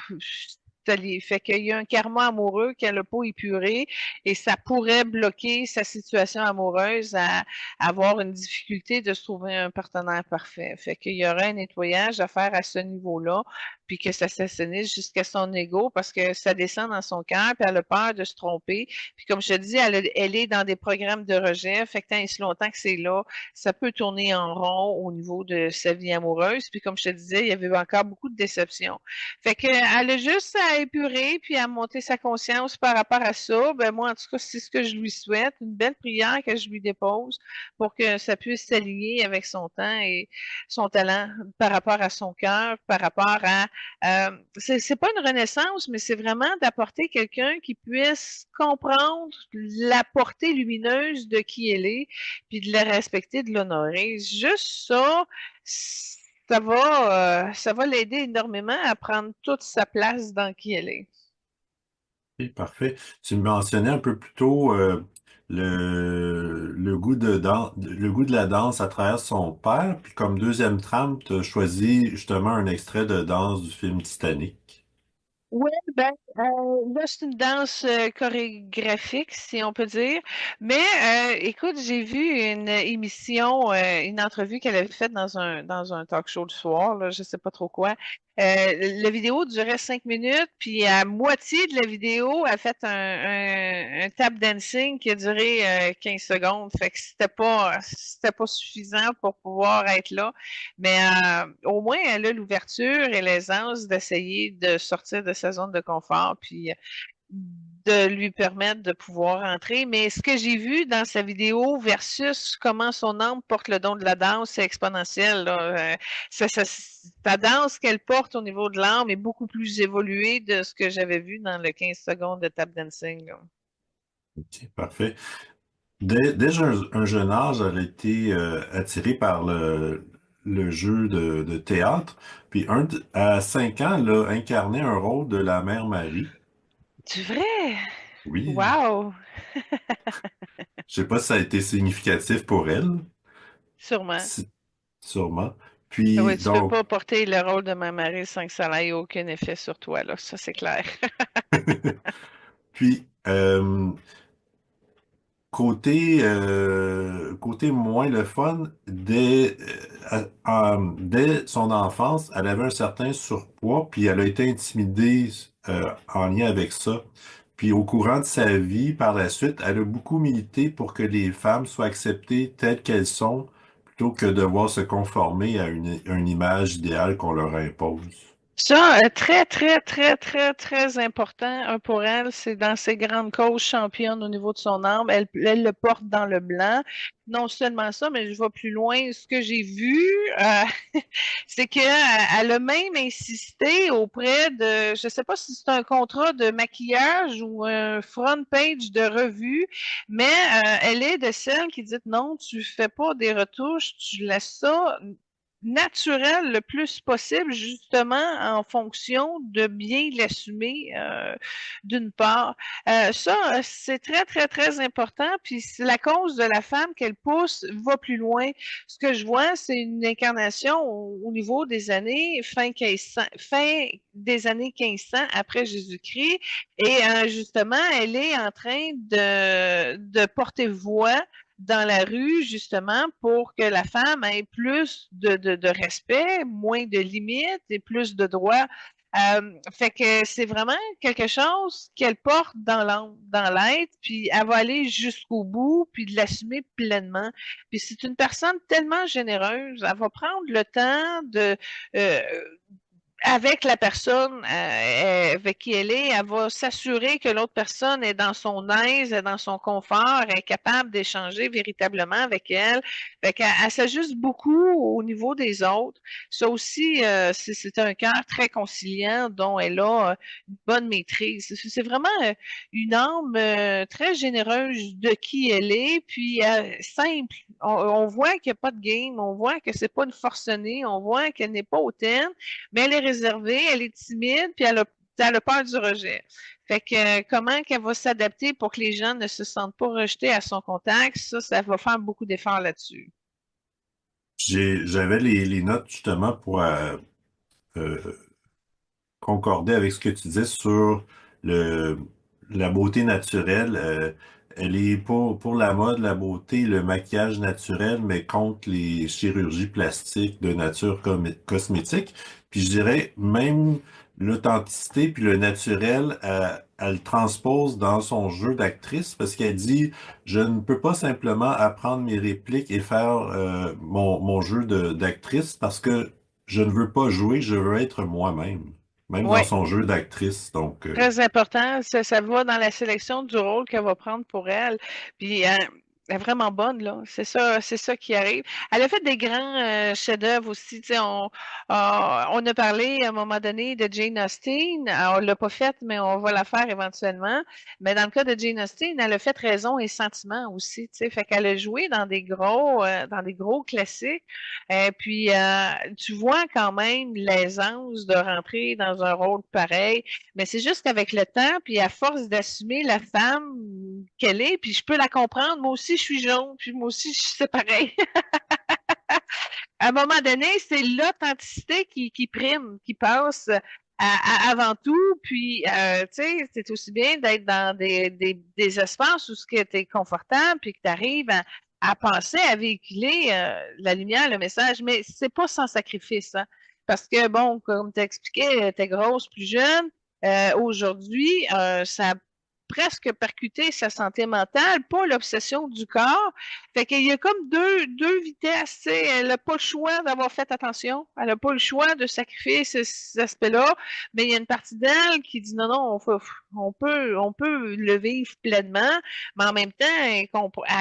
Fait qu'il y a un karma amoureux qu'elle n'a pas épuré et ça pourrait bloquer sa situation amoureuse à avoir une difficulté de se trouver un partenaire parfait. Fait qu'il y aurait un nettoyage à faire à ce niveau-là, puis que ça s'assainisse jusqu'à son ego parce que ça descend dans son cœur, puis elle a peur de se tromper. Puis comme je te dis, elle est dans des programmes de rejet. Fait que tant et si longtemps que c'est là, ça peut tourner en rond au niveau de sa vie amoureuse. Puis comme je te disais, il y avait encore beaucoup de déceptions. Fait que elle a juste à épurer puis à monter sa conscience par rapport à ça. Ben moi, en tout cas, c'est ce que je lui souhaite. Une belle prière que je lui dépose pour que ça puisse s'aligner avec son temps et son talent par rapport à son cœur, par rapport à c'est pas une renaissance, mais c'est vraiment d'apporter quelqu'un qui puisse comprendre la portée lumineuse de qui elle est, puis de la respecter, de l'honorer. Juste ça, ça va l'aider énormément à prendre toute sa place dans qui elle est. Ok, parfait. Tu mentionnais un peu plus tôt le goût le goût de la danse à travers son père, puis comme deuxième trame, tu as choisi justement un extrait de danse du film Titanic. Oui, ben, là, c'est une danse chorégraphique, si on peut dire. Mais écoute, j'ai vu une émission, une entrevue qu'elle avait faite dans un talk show du soir, là, je sais pas trop quoi. La vidéo durait 5 minutes, puis à moitié de la vidéo, elle a fait un tap dancing qui a duré 15 secondes. Fait que c'était pas suffisant pour pouvoir être là. Mais au moins, elle a l'ouverture et l'aisance d'essayer de sortir de sa zone de confort, puis de lui permettre de pouvoir entrer. Mais ce que j'ai vu dans sa vidéo versus comment son âme porte le don de la danse, c'est exponentiel, là. Ta danse qu'elle porte au niveau de l'âme est beaucoup plus évoluée de ce que j'avais vu dans le 15 secondes de tap dancing, là. Ok, parfait. Dès un jeune âge, elle a été attirée par le jeu de théâtre. Puis à 5 ans, elle a incarné un rôle de la mère Marie. C'est vrai? Oui, Wow! je sais pas si ça a été significatif pour elle, Sûrement. si- sûrement. Ah oui, Puis tu peux donc, pas porter le rôle de ma Marie sans que ça n'ait aucun effet sur toi, là. Ça, c'est clair. puis côté moins le fun, dès son enfance, elle avait un certain surpoids, puis elle a été intimidée en lien avec ça. Puis au courant de sa vie, par la suite, elle a beaucoup milité pour que les femmes soient acceptées telles qu'elles sont, plutôt que de devoir se conformer à une image idéale qu'on leur impose. Ça, très, très, très, très, très important pour elle, c'est dans ses grandes causes championnes au niveau de son âme. Elle le porte dans le blanc. Non seulement ça, mais je vais plus loin. Ce que j'ai vu, c'est qu'elle a même insisté auprès de, je sais pas si c'est un contrat de maquillage ou un front page de revue, mais elle est de celles qui dit non, tu fais pas des retouches, tu laisses ça naturel le plus possible, justement en fonction de bien l'assumer d'une part. C'est très, très, très important. Puis la cause de la femme qu'elle pousse va plus loin. Ce que je vois, c'est une incarnation au niveau des années fin des années 1500 après Jésus-Christ. Et justement, elle est en train de porter voix dans la rue, justement, pour que la femme ait plus de respect, moins de limites et plus de droits. Fait que c'est vraiment quelque chose qu'elle porte dans l'âme, dans l'être, puis elle va aller jusqu'au bout, puis de l'assumer pleinement. Puis c'est une personne tellement généreuse, elle va prendre le temps de avec la personne avec qui elle va s'assurer que l'autre personne est dans son aise, est dans son confort, est capable d'échanger véritablement avec elle. Fait qu'elle elle s'ajuste beaucoup au niveau des autres. Ça aussi, c'est un cœur très conciliant dont elle a une bonne maîtrise. C'est vraiment une âme très généreuse de qui elle est, puis simple. On voit qu'il n'y a pas de game, on voit que c'est pas une forcenée, on voit qu'elle n'est pas hautaine, mais elle est réservée, elle est timide, puis elle a peur du rejet. Fait que comment qu'elle va s'adapter pour que les gens ne se sentent pas rejetés à son contact, ça va faire beaucoup d'efforts là-dessus. J'avais les notes justement pour euh, concorder avec ce que tu disais sur le, la beauté naturelle. Elle est pour la mode, la beauté, le maquillage naturel, mais contre les chirurgies plastiques de nature cosmétique. Puis je dirais même l'authenticité puis le naturel, elle le transpose dans son jeu d'actrice parce qu'elle dit, je ne peux pas simplement apprendre mes répliques et faire mon jeu d'actrice parce que je ne veux pas jouer, je veux être moi-même. Même dans Oui, son jeu d'actrice, donc très important. Ça va dans la sélection du rôle qu'elle va prendre pour elle. Puis elle est vraiment bonne, là. C'est ça qui arrive. Elle a fait des grands chefs-d'œuvre aussi. Tu sais, on a parlé à un moment donné de Jane Austen. On l'a pas faite, mais on va la faire éventuellement. Mais dans le cas de Jane Austen, elle a fait Raison et Sentiment aussi. Tu sais, fait qu'elle a joué dans des gros classiques. Puis tu vois quand même l'aisance de rentrer dans un rôle pareil. Mais c'est juste qu'avec le temps, puis à force d'assumer la femme qu'elle est, puis je peux la comprendre, moi aussi je suis jaune, puis moi aussi c'est pareil. À un moment donné, c'est l'authenticité qui prime, qui passe avant tout, puis tu sais, c'est aussi bien d'être dans des espaces où tu es confortable, puis que tu arrives à penser, à véhiculer la lumière, le message, mais c'est pas sans sacrifice, hein. Parce que, bon, comme tu expliqué, tu es grosse, plus jeune, aujourd'hui, ça a presque percuté sa santé mentale, pas l'obsession du corps. Fait qu'il y a comme deux vitesses. Tu sais. Elle n'a pas le choix d'avoir fait attention. Elle n'a pas le choix de sacrifier cet aspect-là. Mais il y a une partie d'elle qui dit non, non, on peut le vivre pleinement, mais en même temps, elle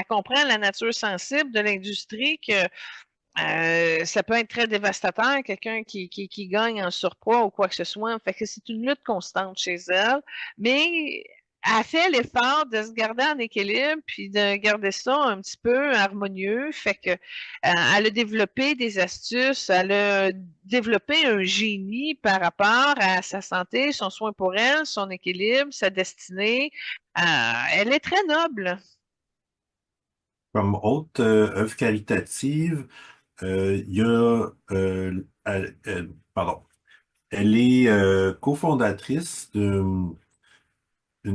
comprend la nature sensible de l'industrie que ça peut être très dévastateur, quelqu'un qui gagne en surpoids ou quoi que ce soit. Fait que c'est une lutte constante chez elle, mais elle fait l'effort de se garder en équilibre puis de garder ça un petit peu harmonieux. Fait que elle a développé des astuces, elle a développé un génie par rapport à sa santé, son soin pour elle, son équilibre, sa destinée. Elle est très noble. comme haute œuvre caritative, il y a pardon, elle est cofondatrice d'une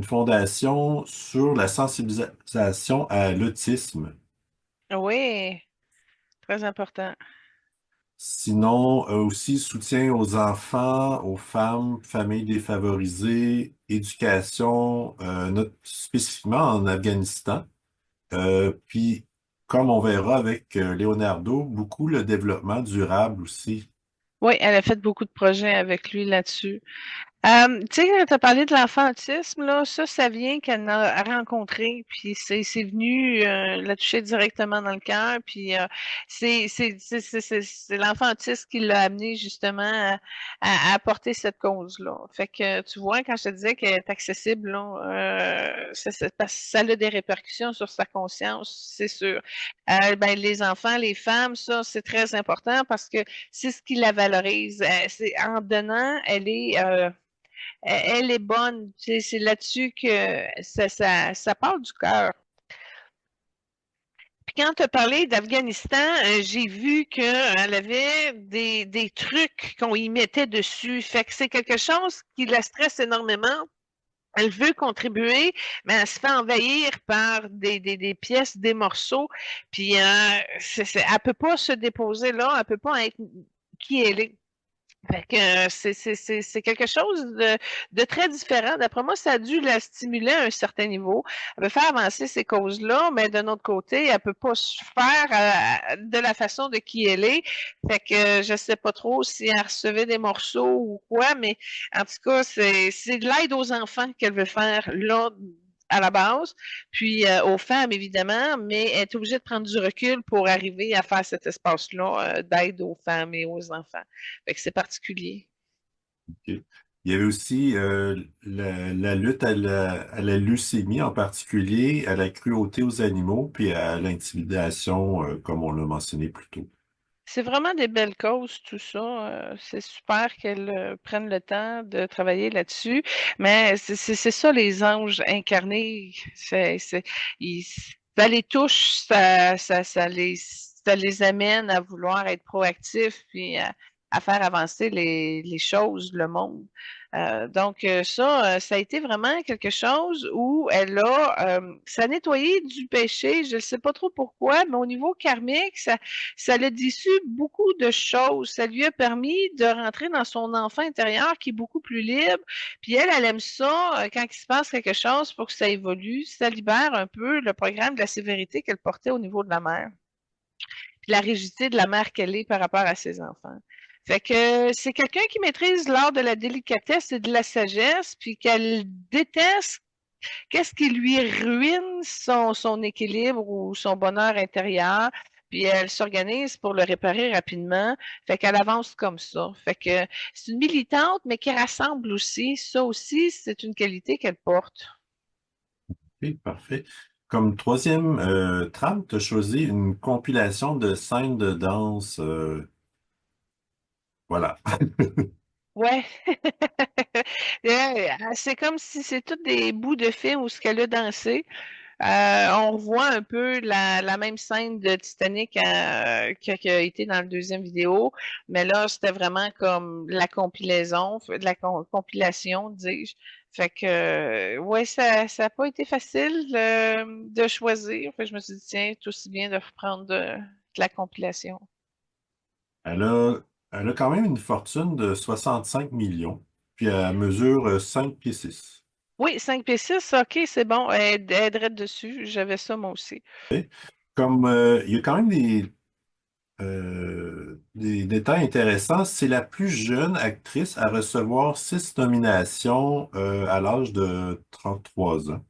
fondation sur la sensibilisation à l'autisme. Oui, très important. Sinon, aussi soutien aux enfants, aux femmes, familles défavorisées, éducation, spécifiquement en Afghanistan. Puis, comme on verra avec Leonardo, beaucoup le développement durable aussi. Oui, elle a fait beaucoup de projets avec lui là-dessus. Tu sais, quand tu as parlé de l'enfantisme, là, ça vient qu'elle a rencontré, puis c'est venu la toucher directement dans le cœur, puis c'est l'enfantisme qui l'a amené justement à porter cette cause-là. Fait que tu vois, quand je te disais qu'elle est accessible, là, parce que ça a des répercussions sur sa conscience, c'est sûr. Ben, les enfants, les femmes, ça, c'est très important parce que c'est ce qui la valorise. C'est en donnant, elle est bonne. C'est là-dessus que ça part du cœur. Puis quand tu as parlé d'Afghanistan, j'ai vu qu'elle avait des trucs qu'on y mettait dessus. Fait que c'est quelque chose qui la stresse énormément. Elle veut contribuer, mais elle se fait envahir par des pièces, des morceaux. Puis elle peut pas se déposer là, elle peut pas être qui elle est. Fait que c'est quelque chose de très différent. D'après moi, ça a dû la stimuler à un certain niveau. Elle veut faire avancer ces causes-là, mais d'un autre côté, elle peut pas se faire de la façon de qui elle est. Fait que je sais pas trop si elle recevait des morceaux ou quoi, mais en tout cas, c'est de l'aide aux enfants qu'elle veut faire là à la base, puis aux femmes évidemment, mais elle est obligée de prendre du recul pour arriver à faire cet espace-là d'aide aux femmes et aux enfants. Fait que c'est particulier. OK. Il y avait aussi la lutte à la leucémie, en particulier à la cruauté aux animaux, puis à l'intimidation, comme on l'a mentionné plus tôt. C'est vraiment des belles causes, tout ça. C'est super qu'elles prennent le temps de travailler là-dessus. Mais c'est ça, les anges incarnés. Ils- Ça les touche, ça les amène à vouloir être proactifs puis à faire avancer les choses, le monde. Ça a été vraiment quelque chose où ça a nettoyé du péché. Je ne sais pas trop pourquoi, mais au niveau karmique, ça l'a déçu beaucoup de choses. Ça lui a permis de rentrer dans son enfant intérieur qui est beaucoup plus libre. Puis elle aime ça quand il se passe quelque chose pour que ça évolue. Ça libère un peu le programme de la sévérité qu'elle portait au niveau de la mère. Puis la rigidité de la mère qu'elle est par rapport à ses enfants. Fait que c'est quelqu'un qui maîtrise l'art de la délicatesse et de la sagesse, puis qu'elle déteste qu'est-ce qui lui ruine son équilibre ou son bonheur intérieur, puis elle s'organise pour le réparer rapidement. Fait qu'elle avance comme ça. Fait que c'est une militante, mais qui rassemble aussi. Ça aussi, c'est une qualité qu'elle porte. OK, parfait. Comme troisième trame, tu as choisi une compilation de scènes de danse. Voilà. Ouais. C'est comme si c'est tous des bouts de film où ce qu'elle a dansé. On revoit un peu la même scène de Titanic qui a été dans le deuxième vidéo, mais là, c'était vraiment comme la compilaison, de la compilation, dis-je. Fait que, ouais, ça a pas été facile de choisir. Fait que je me suis dit, tiens, c'est aussi bien de reprendre de la compilation. Elle a, elle a quand même une fortune de 65 millions, puis elle mesure 5 pieds 6. Oui, 5 p 6, ok, c'est bon. Elle aiderait dessus. J'avais ça moi aussi. Comme il y a quand même des détails intéressants, c'est la plus jeune actrice à recevoir 6 nominations à l'âge de 33 ans.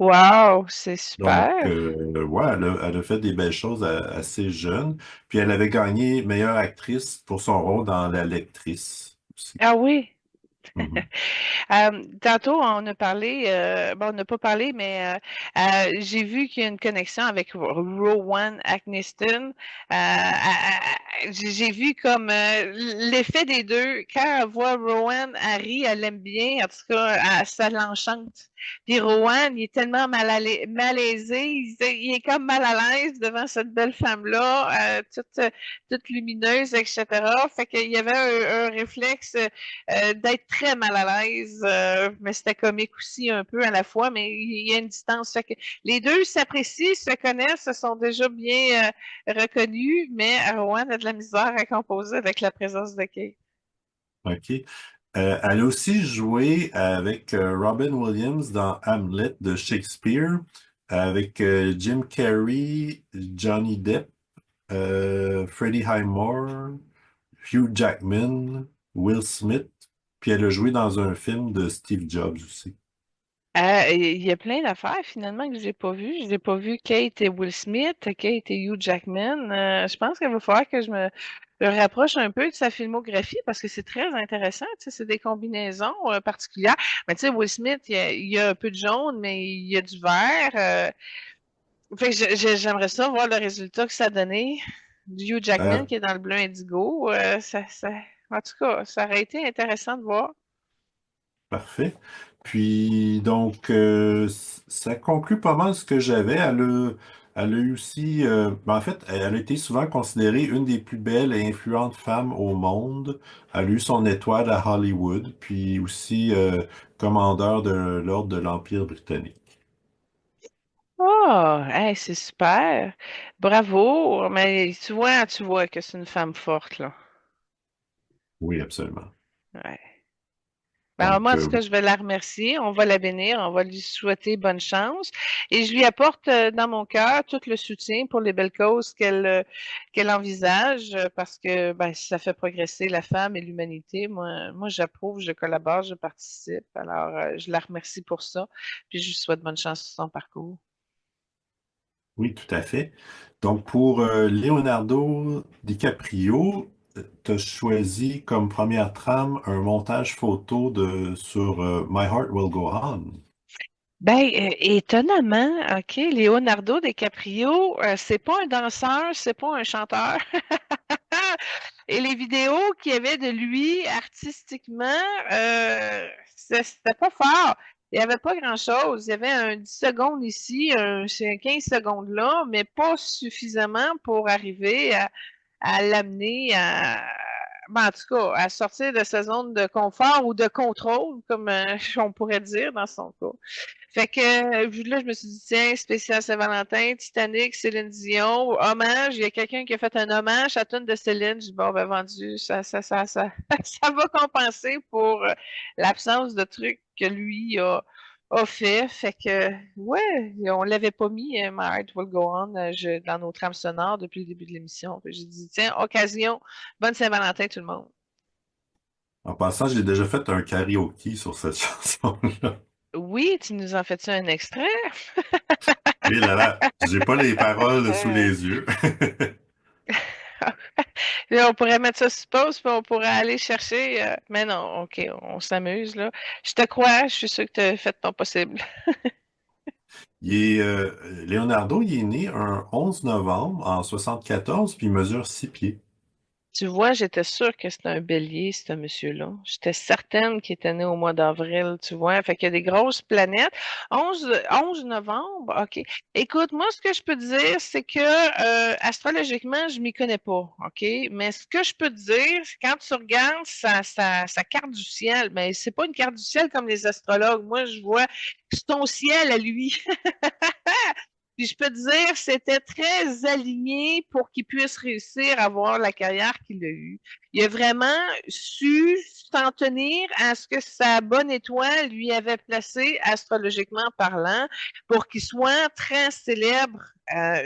Wow, c'est Donc, super. ouais, elle a fait des belles choses assez jeune. Puis elle avait gagné meilleure actrice pour son rôle dans La Lectrice aussi. Ah oui. Mhm. Tantôt, on a parlé, bon, on n'a pas parlé, mais j'ai vu qu'il y a une connexion avec Rowan Atkinson. J'ai vu comme l'effet des deux. Quand elle voit Rowan, elle rit, elle l'aime bien. En tout cas, ça l'enchante. Puis Rowan, il est tellement malaisé, il est comme mal à l'aise devant cette belle femme-là, toute lumineuse, etc. Fait qu'il y avait un réflexe d'être très mal à l'aise, mais c'était comique aussi un peu à la fois, mais il y a une distance. Fait que les deux s'apprécient, se connaissent, se sont déjà bien reconnus, mais Rowan a de la misère à composer avec la présence de Kate. OK. Elle a aussi joué avec Robin Williams dans Hamlet de Shakespeare, avec Jim Carrey, Johnny Depp, Freddie Highmore, Hugh Jackman, Will Smith, puis elle a joué dans un film de Steve Jobs aussi. Il y a plein d'affaires finalement que j'ai pas vues. Je n'ai pas vu Kate et Will Smith, Kate et Hugh Jackman. Je pense qu'il va falloir que je me rapproche un peu de sa filmographie parce que c'est très intéressant. Tu sais, c'est des combinaisons particulières. Mais tu sais, Will Smith, il y a un peu de jaune, mais il y a du vert. Fait que j'aimerais ça voir le résultat que ça a donné. Du Hugh Euh, Jackman qui est dans le bleu indigo. En tout cas, ça aurait été intéressant de voir. Parfait. Puis donc, ça conclut pas mal ce que j'avais. Elle a eu aussi, ben, en fait, elle a été souvent considérée une des plus belles et influentes femmes au monde. Elle a eu son étoile à Hollywood, puis aussi commandeur de l'Ordre de l'Empire britannique. Oh, hey, c'est super. Bravo. Mais tu vois que c'est une femme forte, là. Oui, absolument. Ouais. Ben, alors, moi, Donc, en tout cas, je vais la remercier. On va la bénir. On va lui souhaiter bonne chance. Et je lui apporte dans mon cœur tout le soutien pour les belles causes qu'elle envisage parce que ben, si ça fait progresser la femme et l'humanité, moi j'approuve, je collabore, je participe. Alors, je la remercie pour ça. Puis je lui souhaite bonne chance sur son parcours. oui, tout à fait. Donc, pour Leonardo DiCaprio, tu as choisi comme première trame un montage photo sur My Heart Will Go On. Ben, étonnamment, OK, Leonardo DiCaprio, c'est pas un danseur, c'est pas un chanteur. Et les vidéos qu'il y avait de lui artistiquement, c'était pas fort. Il n'y avait pas grand-chose. Il y avait un 10 secondes ici, un 15 secondes là, mais pas suffisamment pour arriver à l'amener ben, en tout cas, à sortir de sa zone de confort ou de contrôle, comme on pourrait dire dans son cas. Fait que là, je me suis dit, tiens, spécial Saint-Valentin, Titanic, Céline Dion, hommage. Il y a quelqu'un qui a fait un hommage à la tune de Céline. Je dis, bon, ben vendu, ça va compenser pour l'absence de trucs que lui a fait. Fait que, ouais, on l'avait pas mis, My Heart Will Go On, dans nos trames sonores depuis le début de l'émission. J'ai dit, tiens, occasion, bonne Saint-Valentin tout le monde. En passant, j'ai déjà fait un karaoké sur cette chanson-là. Oui, tu nous en fais-tu un extrait? Et là là, j'ai pas les paroles sous les yeux. Là, on pourrait mettre ça sur pause, puis on pourrait aller chercher. Mais non, OK, on s'amuse, là. Je te crois, je suis sûre que tu as fait ton possible. Leonardo, il est né un 11 novembre en 74, puis il mesure 6 pieds. Tu vois, j'étais sûre que c'était un bélier, ce monsieur-là. J'étais certaine qu'il était né au mois d'avril, tu vois. Fait qu'il y a des grosses planètes. 11 novembre, OK. Écoute, moi, ce que je peux te dire, c'est que astrologiquement, je m'y connais pas, OK? Mais ce que je peux te dire, c'est quand tu regardes sa carte du ciel, mais c'est pas une carte du ciel comme les astrologues. Moi, je vois son ciel à lui. Puis je peux te dire, c'était très aligné pour qu'il puisse réussir à avoir la carrière qu'il a eue. Il a vraiment su s'en tenir à ce que sa bonne étoile lui avait placé astrologiquement parlant pour qu'il soit très célèbre,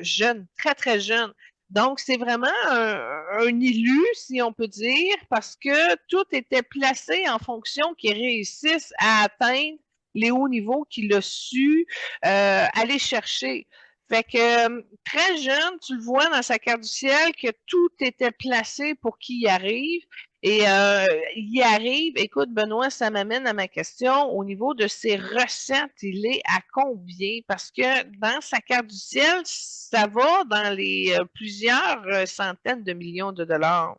jeune, très, très jeune. Donc, c'est vraiment un élu, si on peut dire, parce que tout était placé en fonction qu'il réussisse à atteindre les hauts niveaux qu'il a su aller chercher. Fait que très jeune, tu le vois dans sa carte du ciel que tout était placé pour qu'il y arrive. Et il y arrive, écoute Benoît, ça m'amène à ma question, au niveau de ses recettes, il est à combien? Parce que dans sa carte du ciel, ça va dans les plusieurs centaines de millions de dollars.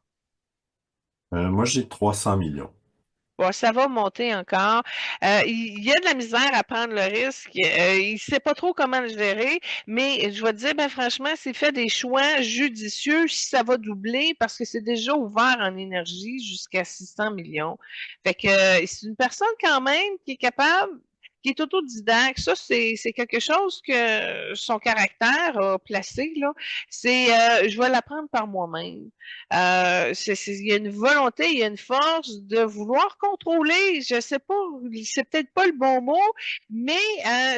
Moi, j'ai 300 millions. Bon, ça va monter encore. Il y a de la misère à prendre le risque. Il ne sait pas trop comment le gérer, mais je vais te dire, ben, franchement, s'il fait des choix judicieux, si ça va doubler, parce que c'est déjà ouvert en énergie jusqu'à 600 millions. Fait que c'est une personne quand même qui est capable, qui est autodidacte. Ça, c'est quelque chose que son caractère a placé, là. C'est, je vais l'apprendre par moi-même. Il y a une volonté, il y a une force de vouloir contrôler. Je sais pas, c'est peut-être pas le bon mot, mais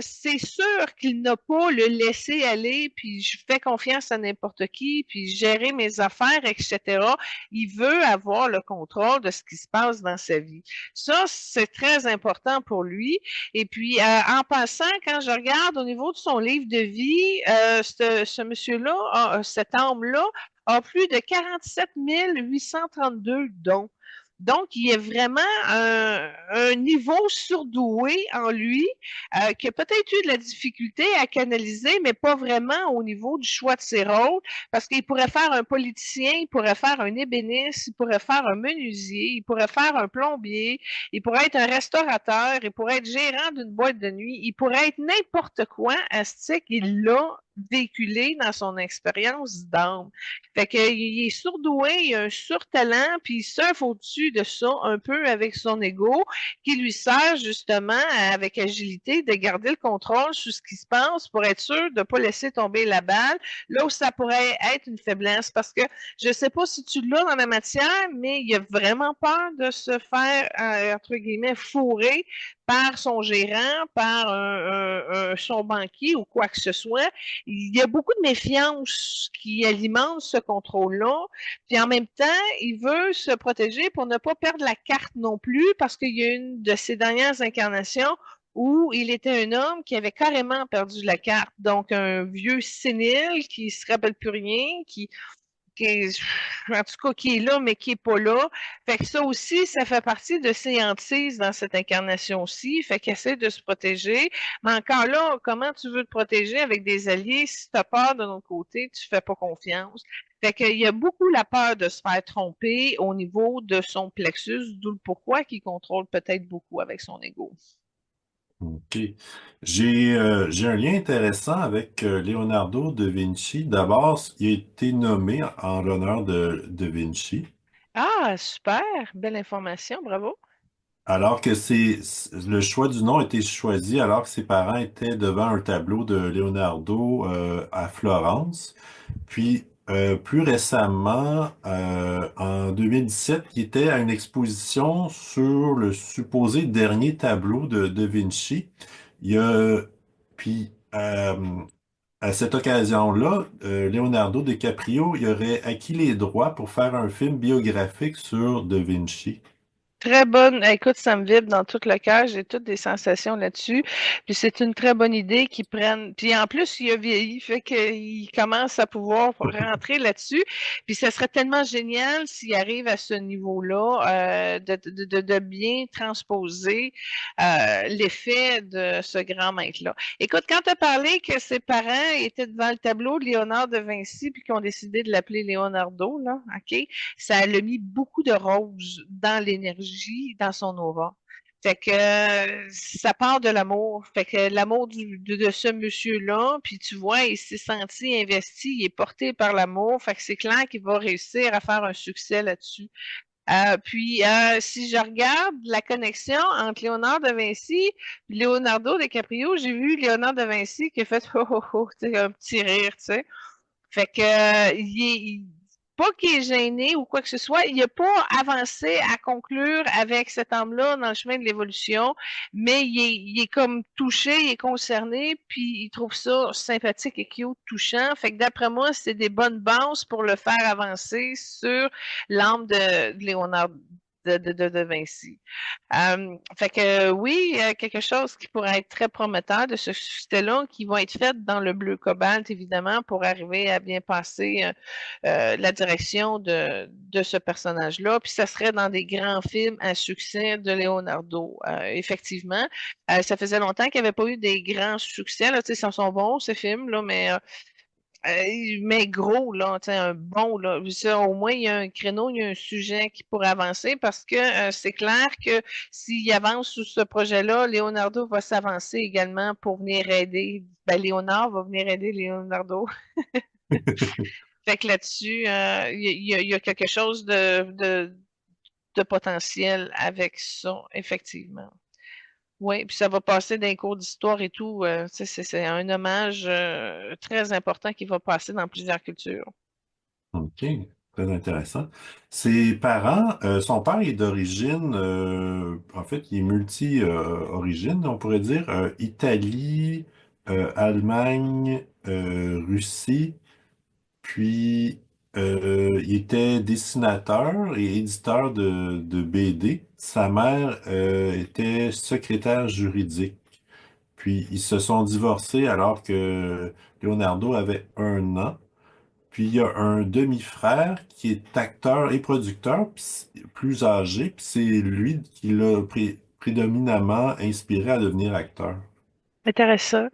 c'est sûr qu'il n'a pas le laisser aller, puis je fais confiance à n'importe qui, puis gérer mes affaires, etc. Il veut avoir le contrôle de ce qui se passe dans sa vie. Ça, c'est très important pour lui. Et puis, en passant, quand je regarde au niveau de son livre de vie, ce monsieur-là, cet homme-là, a plus de 47 832 dons. Donc, il y a vraiment un niveau surdoué en lui qui a peut-être eu de la difficulté à canaliser, mais pas vraiment au niveau du choix de ses rôles, parce qu'il pourrait faire un politicien, il pourrait faire un ébéniste, il pourrait faire un menuisier, il pourrait faire un plombier, il pourrait être un restaurateur, il pourrait être gérant d'une boîte de nuit, il pourrait être n'importe quoi, Astic, il l'a véhiculer dans son expérience d'âme. Fait qu'il est surdoué, il a un surtalent, puis il surfe au-dessus de ça un peu avec son ego, qui lui sert justement, avec agilité, de garder le contrôle sur ce qui se passe pour être sûr de ne pas laisser tomber la balle, là où ça pourrait être une faiblesse. Parce que je ne sais pas si tu l'as dans la matière, mais il a vraiment peur de se faire, entre guillemets, fourrer par son gérant, par son banquier ou quoi que ce soit. Il y a beaucoup de méfiance qui alimente ce contrôle-là. Puis en même temps, il veut se protéger pour ne pas perdre la carte non plus, parce qu'il y a une de ses dernières incarnations où il était un homme qui avait carrément perdu la carte. Donc, un vieux sénile qui se rappelle plus rien, qui est, en tout cas, qui est là, mais qui est pas là. Fait que ça aussi, ça fait partie de ses hantises dans cette incarnation-ci. Fait qu'il essaie de se protéger. Mais encore là, comment tu veux te protéger avec des alliés si tu as peur de notre côté, tu fais pas confiance. Fait qu'il y a beaucoup la peur de se faire tromper au niveau de son plexus, d'où le pourquoi qu'il contrôle peut-être beaucoup avec son ego. OK. J'ai un lien intéressant avec Leonardo da Vinci. D'abord, il a été nommé en l'honneur de Vinci, Ah, super! Belle information, bravo. alors que le choix du nom a été choisi alors que ses parents étaient devant un tableau de Leonardo à Florence. Puis, plus récemment, en 2017, il était à une exposition sur le supposé dernier tableau de Da Vinci. Il y a, puis, à cette occasion-là, Leonardo DiCaprio, il aurait acquis les droits pour faire un film biographique sur Da Vinci. Très bonne. Écoute, ça me vibre dans tout le cœur. J'ai toutes des sensations là-dessus. Puis c'est une très bonne idée qu'ils prennent. Puis en plus, il a vieilli, fait qu'il commence à pouvoir rentrer là-dessus. Puis ça serait tellement génial s'il arrive à ce niveau-là, de bien transposer l'effet de ce grand maître-là. Écoute, quand tu as parlé que ses parents étaient devant le tableau de Léonard de Vinci, puis qu'ils ont décidé de l'appeler Leonardo, là, OK? Ça a mis beaucoup de rose dans l'énergie, dans son aura. Fait que ça part de l'amour. Fait que l'amour de ce monsieur-là, puis tu vois, il s'est senti investi, il est porté par l'amour. Fait que c'est clair qu'il va réussir à faire un succès là-dessus. Si je regarde la connexion entre Léonard de Vinci et Leonardo DiCaprio, j'ai vu Léonard de Vinci qui a fait oh, oh, oh, un petit rire, tu sais. Fait que, pas qu'il est gêné ou quoi que ce soit, il n'a pas avancé à conclure avec cet homme-là dans le chemin de l'évolution, mais il est comme touché, il est concerné, puis il trouve ça sympathique et cute, touchant. Fait que d'après moi, c'est des bonnes bases pour le faire avancer sur l'âme de Léonard de Vinci. Fait que oui, quelque chose qui pourrait être très prometteur de ce succès-là, qui va être fait dans le bleu cobalt, évidemment, pour arriver à bien passer la direction de ce personnage-là. Puis ça serait dans des grands films à succès de Leonardo, effectivement. Ça faisait longtemps qu'il n'y avait pas eu des grands succès. Là, ils sont bons, ces films, là, mais gros, là, un bon, là. Ça, au moins, il y a un créneau, il y a un sujet qui pourrait avancer parce que c'est clair que s'il avance sur ce projet-là, Leonardo va s'avancer également pour venir aider. Ben, Léonard va venir aider Leonardo. Fait que là-dessus, il y a quelque chose de potentiel avec ça, effectivement. Oui, puis ça va passer d'un cours d'histoire et tout. C'est un hommage très important qui va passer dans plusieurs cultures. OK, très intéressant. Ses parents, son père est d'origine, en fait, il est multi-origine, on pourrait dire, Italie, Allemagne, Russie, puis il était dessinateur et éditeur de BD. Sa mère, était secrétaire juridique. Puis ils se sont divorcés alors que Leonardo avait 1 an. Puis il y a un demi-frère qui est acteur et producteur, puis plus âgé, puis c'est lui qui l'a prédominamment inspiré à devenir acteur. Intéressant.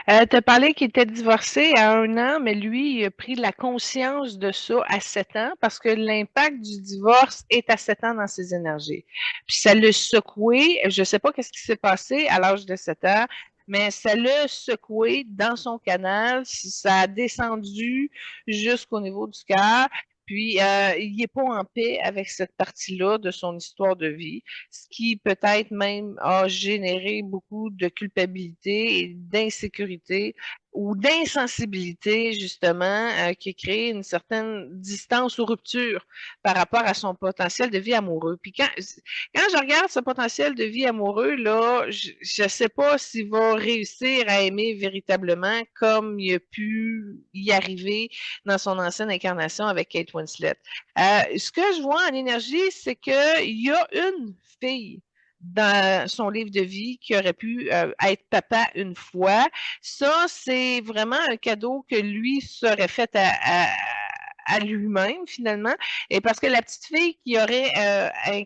Tu as parlé qu'il était divorcé à 1 an, mais lui, il a pris la conscience de ça à 7 ans parce que l'impact du divorce est à 7 ans dans ses énergies. Puis ça l'a secoué. Je ne sais pas qu'est-ce qui s'est passé à l'âge de 7 ans. mais ça l'a secoué dans son canal, ça a descendu jusqu'au niveau du cœur. Puis, il n'est pas en paix avec cette partie-là de son histoire de vie, ce qui peut-être même a généré beaucoup de culpabilité et d'insécurité ou d'insensibilité, justement, qui a créé une certaine distance ou rupture par rapport à son potentiel de vie amoureux. Puis quand je regarde ce potentiel de vie amoureux, là, je ne sais pas s'il va réussir à aimer véritablement comme il a pu y arriver dans son ancienne incarnation avec Kate Winslet. Ce que je vois en énergie, c'est qu'il y a une fille dans son livre de vie qui aurait pu être papa une fois. Ça, c'est vraiment un cadeau que lui serait fait à lui-même, finalement. Et parce que la petite fille qui aurait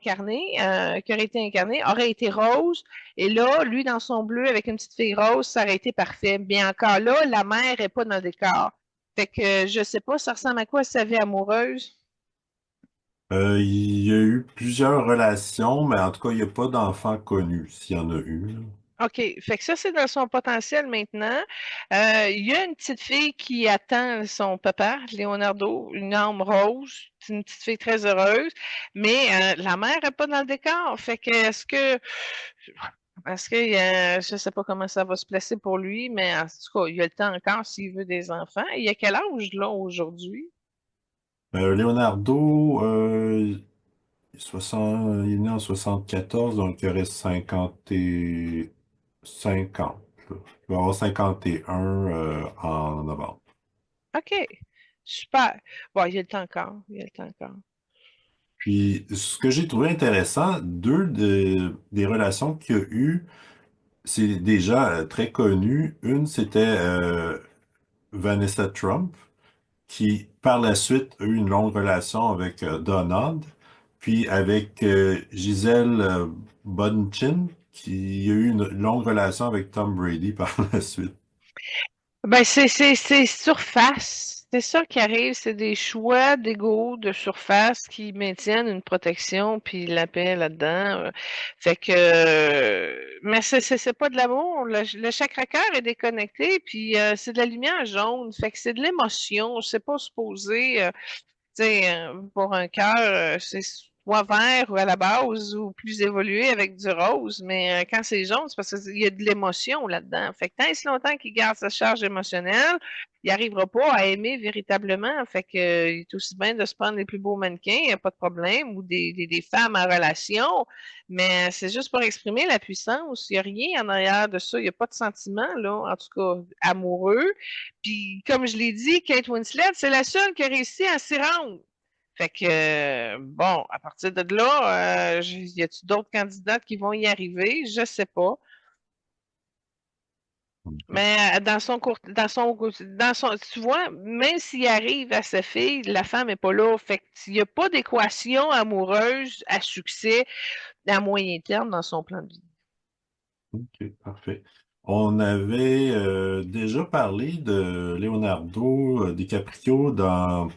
qui aurait été incarnée, aurait été rose. Et là, lui, dans son bleu, avec une petite fille rose, ça aurait été parfait. Bien encore là, la mère n'est pas dans le décor. Fait que je sais pas, ça ressemble à quoi sa vie amoureuse? Il y a eu plusieurs relations, mais en tout cas, il n'y a pas d'enfant connu, s'il y en a eu, là. OK. Fait que ça, c'est dans son potentiel maintenant. Il y a une petite fille qui attend son papa, Leonardo, une âme rose. C'est une petite fille très heureuse. Mais la mère n'est pas dans le décor. Fait que je ne sais pas comment ça va se placer pour lui, mais en tout cas, il a le temps encore s'il veut des enfants. Il a quel âge là aujourd'hui? Leonardo, il est né en 74, donc il aurait 50. Là. Il va avoir 51 en novembre. OK. Super. Bon, il y a le temps encore. Il y a le temps encore. Puis, ce que j'ai trouvé intéressant, des relations qu'il y a eu, c'est déjà très connu. Une, c'était Vanessa Trump, qui par la suite a eu une longue relation avec Donald, puis avec Gisèle Bündchen, qui a eu une longue relation avec Tom Brady par la suite. Ben, c'est surface. C'est ça qui arrive, c'est des choix d'ego de surface qui maintiennent une protection puis la paix là-dedans. Fait que, mais c'est pas de l'amour. Le chakra-cœur est déconnecté puis c'est de la lumière jaune. Fait que c'est de l'émotion. C'est pas supposé. Tu sais, pour un cœur, c'est soit vert ou à la base ou plus évolué avec du rose, mais quand c'est jaune, c'est parce qu'il y a de l'émotion là-dedans. Fait que tant et si longtemps qu'il garde sa charge émotionnelle, il n'arrivera pas à aimer véritablement. Fait que, il est aussi bien de se prendre les plus beaux mannequins, il n'y a pas de problème, ou des femmes en relation, mais c'est juste pour exprimer la puissance. Il n'y a rien en arrière de ça, il n'y a pas de sentiment, là, en tout cas amoureux. Puis, comme je l'ai dit, Kate Winslet, c'est la seule qui a réussi à s'y rendre. Fait que, bon, à partir de là, y a-t-il d'autres candidates qui vont y arriver? Je sais pas. Mais tu vois, même s'il arrive à sa fille, la femme n'est pas là. Fait qu'il n'y a pas d'équation amoureuse à succès à moyen terme dans son plan de vie. OK, parfait. On avait déjà parlé de Leonardo DiCaprio dans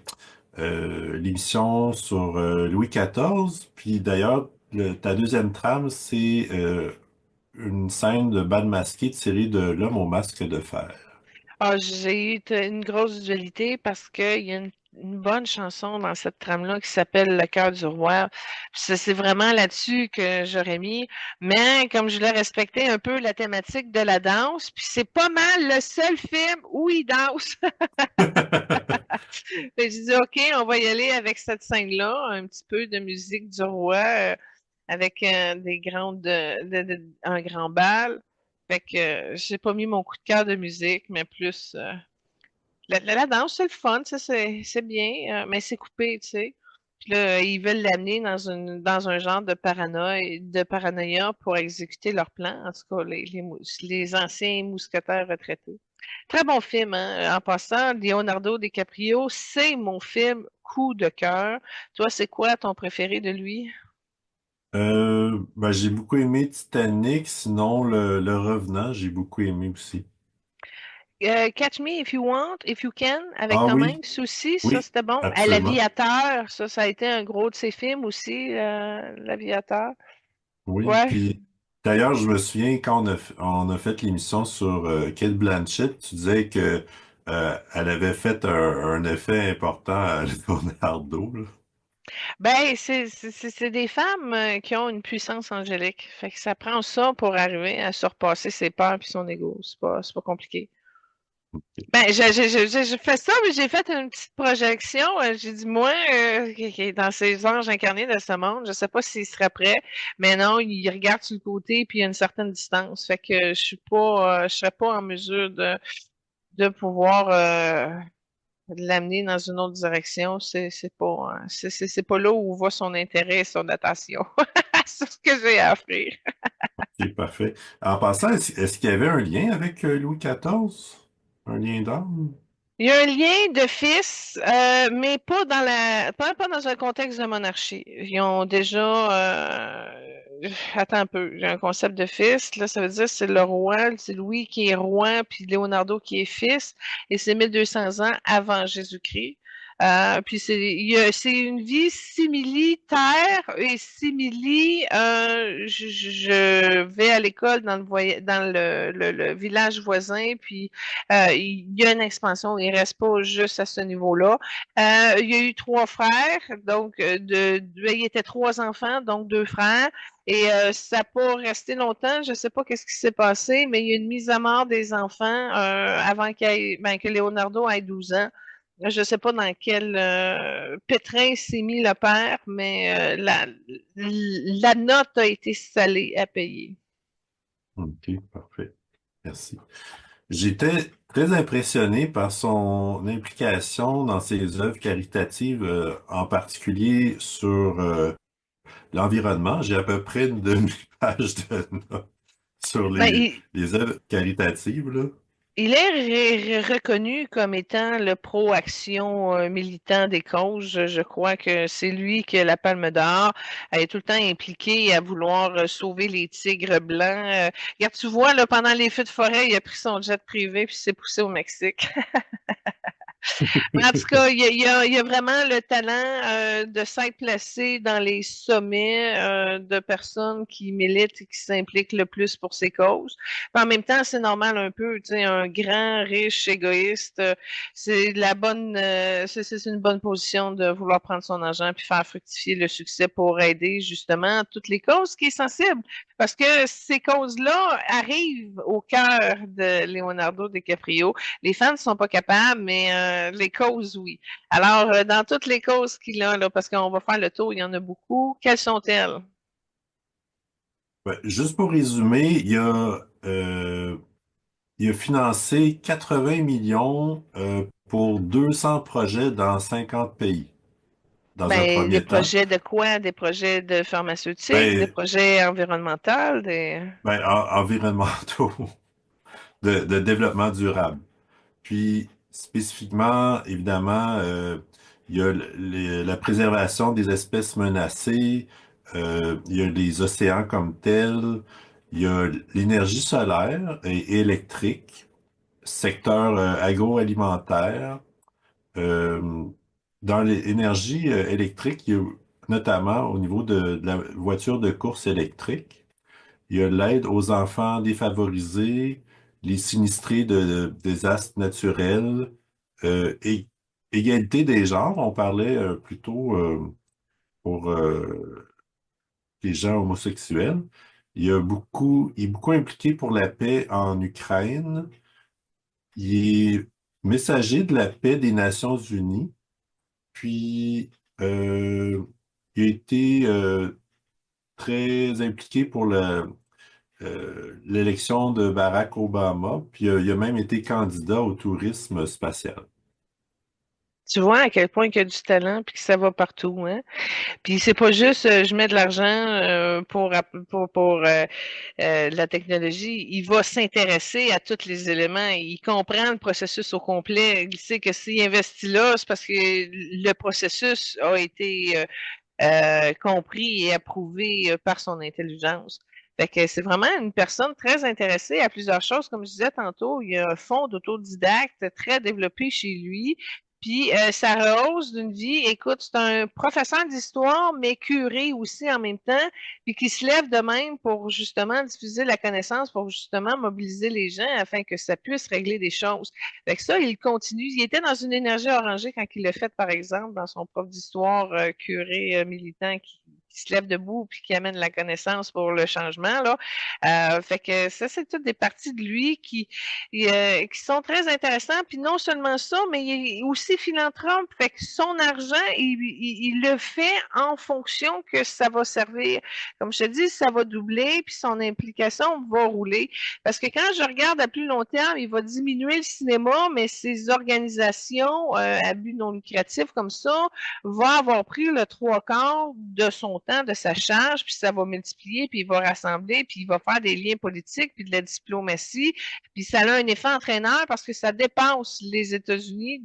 l'émission sur Louis XIV. Puis d'ailleurs, ta deuxième trame, c'est une scène de bal masqué tirée de L'homme au masque de fer. Ah, j'ai eu une grosse dualité parce qu'il y a une bonne chanson dans cette trame-là qui s'appelle Le cœur du roi. C'est vraiment là-dessus que j'aurais mis. Mais comme je voulais respecter un peu la thématique de la danse, puis c'est pas mal le seul film où il danse. Fait que j'ai dit, OK, on va y aller avec cette scène-là, un petit peu de musique du roi avec un grand bal. Fait que j'ai pas mis mon coup de cœur de musique, mais plus la danse, c'est le fun, ça, c'est bien, mais c'est coupé, tu sais. Puis là, ils veulent l'amener dans un genre de paranoïa pour exécuter leur plan, en tout cas, les anciens mousquetaires retraités. Très bon film, hein. En passant, Leonardo DiCaprio, c'est mon film coup de cœur. Toi, c'est quoi ton préféré de lui? Ben, j'ai beaucoup aimé Titanic, sinon le Revenant, j'ai beaucoup aimé aussi. Catch Me If You Want, If You Can, avec Ah Tom oui, Hanks aussi, ça oui, c'était bon. absolument. L'Aviateur, ça a été un gros de ses films aussi, L'Aviateur. Oui, Ouais. puis D'ailleurs, je me souviens quand on a fait l'émission sur Kate Blanchett, tu disais que elle avait fait un effet important à Leonardo, là. Ben, c'est des femmes qui ont une puissance angélique. Fait que ça prend ça pour arriver à surpasser ses peurs et son ego. C'est pas compliqué. Ben, j'ai fait ça, mais j'ai fait une petite projection. J'ai dit, moi, qui est dans ces anges incarnés de ce monde, je sais pas s'il serait prêt, mais non, il regarde sur le côté, puis il y a une certaine distance. Fait que je serais pas en mesure de pouvoir l'amener dans une autre direction. C'est pas, c'est pas là où va son intérêt et son attention. C'est ce que j'ai à offrir. Ok, parfait. En passant, est-ce qu'il y avait un lien avec Louis XIV? Un lien d'âme? Il y a un lien de fils, mais pas dans un contexte de monarchie. Ils ont déjà, attends un peu, j'ai un concept de fils, là, ça veut dire c'est le roi, c'est Louis qui est roi, puis Leonardo qui est fils, et c'est 1200 ans avant Jésus-Christ. Puis c'est une vie simili-terre et je vais à l'école dans le village voisin, puis il y a une expansion, il ne reste pas juste à ce niveau-là. Il y a eu trois frères, donc il était trois enfants, donc deux frères. Et ça n'a pas resté longtemps. Je ne sais pas qu'est-ce qui s'est passé, mais il y a une mise à mort des enfants avant que Leonardo ait 12 ans. Je ne sais pas dans quel pétrin s'est mis le père, mais la note a été salée à payer. Ok, parfait. Merci. J'étais très impressionné par son implication dans ses œuvres caritatives, en particulier sur l'environnement. J'ai à peu près une demi-page de notes sur Ben, il, les œuvres caritatives, là. Il est reconnu comme étant le pro-action militant des causes. Je crois que c'est lui qui a la Palme d'Or. Elle est tout le temps impliqué à vouloir sauver les tigres blancs. Regarde, tu vois, là, pendant les feux de forêt, il a pris son jet privé puis s'est poussé au Mexique. Mais en tout cas, il y a vraiment le talent de s'être placé dans les sommets de personnes qui militent et qui s'impliquent le plus pour ces causes. Puis en même temps, c'est normal un peu, tu sais, un grand, riche, égoïste, c'est une bonne position de vouloir prendre son argent puis faire fructifier le succès pour aider justement toutes les causes qui sont sensibles. Parce que ces causes-là arrivent au cœur de Leonardo DiCaprio. Les fans ne sont pas capables, mais les causes, oui. Alors, dans toutes les causes qu'il a, là, parce qu'on va faire le tour, il y en a beaucoup, quelles sont-elles? Ouais, juste pour résumer, il a financé 80 millions pour 200 projets dans 50 pays, dans un Ben, des premier temps. projets de quoi? Des projets de pharmaceutiques, des Ben, projets environnementaux, des... environnementaux, de développement durable. Puis, spécifiquement, évidemment, il y a la préservation des espèces menacées, il y a les océans comme tels, il y a l'énergie solaire et électrique, secteur agroalimentaire. Euh, dans l'énergie électrique, il y a notamment au niveau de la voiture de course électrique. Il y a l'aide aux enfants défavorisés, les sinistrés de désastres naturels, et égalité des genres. On parlait plutôt pour les gens homosexuels. Il est beaucoup impliqué pour la paix en Ukraine. Il est messager de la paix des Nations Unies. Puis, il a été très impliqué pour l'élection de Barack Obama, puis il a même été candidat au tourisme spatial. Tu vois à quel point il y a du talent puis que ça va partout, hein? Puis c'est pas juste je mets de l'argent pour la technologie. Il va s'intéresser à tous les éléments. Il comprend le processus au complet. Il sait que s'il investit là, c'est parce que le processus a été compris et approuvé par son intelligence. Fait que c'est vraiment une personne très intéressée à plusieurs choses. Comme je disais tantôt, il y a un fond d'autodidacte très développé chez lui. Puis ça rehausse d'une vie. Écoute, c'est un professeur d'histoire, mais curé aussi en même temps, puis qui se lève de même pour justement diffuser la connaissance, pour justement mobiliser les gens afin que ça puisse régler des choses. Fait que ça, il continue. Il était dans une énergie orangée quand il l'a fait, par exemple, dans son prof d'histoire curé militant qui se lève debout puis qui amène la connaissance pour le changement là. Fait que ça, c'est toutes des parties de lui qui sont très intéressants. Puis non seulement ça, mais il est aussi philanthrope. Fait que son argent, il le fait en fonction que ça va servir. Comme je te dis, ça va doubler, puis son implication va rouler. Parce que quand je regarde à plus long terme, il va diminuer le cinéma, mais ces organisations à but non lucratif comme ça vont avoir pris le trois quarts de son temps, de sa charge, puis ça va multiplier, puis il va rassembler, puis il va faire des liens politiques, puis de la diplomatie, puis ça a un effet entraîneur parce que ça dépasse les États-Unis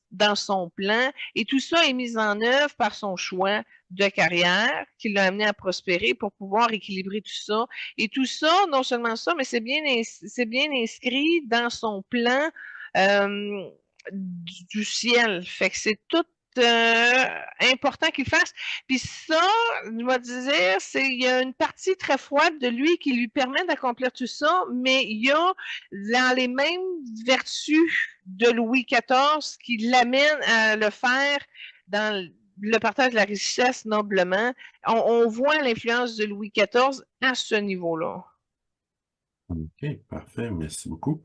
dans son plan. Et tout ça est mis en œuvre par son choix de carrière qui l'a amené à prospérer pour pouvoir équilibrer tout ça. Et tout ça, non seulement ça, mais c'est bien inscrit dans son plan du ciel. Fait que c'est tout important qu'il fasse. Puis ça, je vais dire, il y a une partie très froide de lui qui lui permet d'accomplir tout ça, mais il y a dans les mêmes vertus de Louis XIV qui l'amènent à le faire dans le partage de la richesse noblement. On voit l'influence de Louis XIV à ce niveau-là. OK, parfait, merci beaucoup.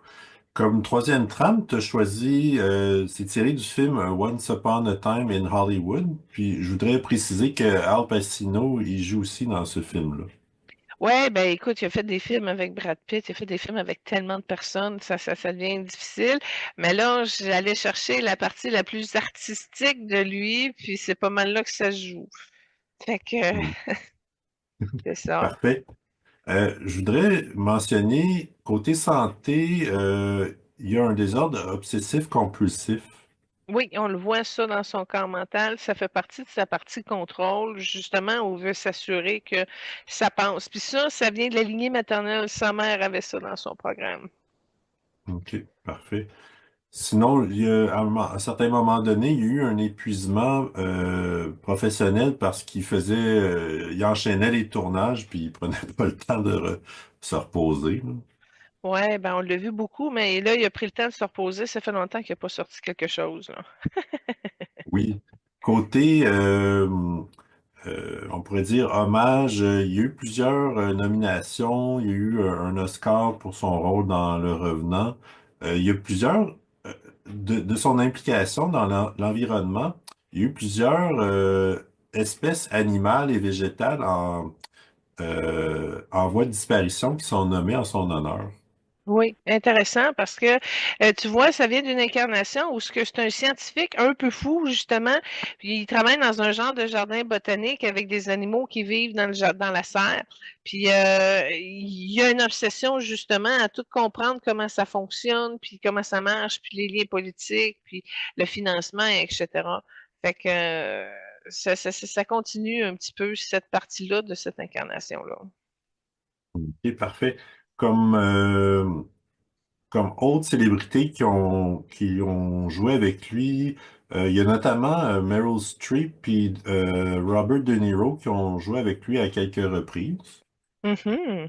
Comme troisième trame, tu as choisi, c'est tiré du film Once Upon a Time in Hollywood. Puis je voudrais préciser que Al Pacino, il joue aussi dans ce film-là. Ouais, ben écoute, il a fait des films avec Brad Pitt, il a fait des films avec tellement de personnes, ça devient difficile. Mais là, j'allais chercher la partie la plus artistique de lui, puis c'est pas mal là que ça se joue. Fait que Hmm. c'est ça. Parfait. Je voudrais mentionner, côté santé, il y a un désordre obsessif compulsif. Oui, on le voit ça dans son corps mental. Ça fait partie de sa partie contrôle, justement, où on veut s'assurer que ça passe. Puis ça vient de la lignée maternelle. Sa mère avait ça dans son programme. OK, parfait. Sinon, à un certain moment donné, il y a eu un épuisement professionnel parce qu'il faisait, il enchaînait les tournages puis il prenait pas le temps de se reposer, là. Ouais, ben on l'a vu beaucoup, mais là, il a pris le temps de se reposer. Ça fait longtemps qu'il n'a pas sorti quelque chose, là. Oui. Côté, on pourrait dire hommage, il y a eu plusieurs nominations. Il y a eu un Oscar pour son rôle dans Le Revenant. Il y a plusieurs, de son implication dans l'environnement, il y a eu plusieurs espèces animales et végétales en voie de disparition qui sont nommées en son honneur. Oui, intéressant parce que tu vois, ça vient d'une incarnation où c'est un scientifique un peu fou, justement, puis il travaille dans un genre de jardin botanique avec des animaux qui vivent dans la serre. Puis il y a une obsession justement à tout comprendre comment ça fonctionne, puis comment ça marche, puis les liens politiques, puis le financement, etc. Fait que ça continue un petit peu cette partie-là de cette incarnation-là. Ok, parfait. Comme, euh, Comme autres célébrités qui ont joué avec lui, il y a notamment Meryl Streep et Robert De Niro qui ont joué avec lui à quelques reprises. Mhm.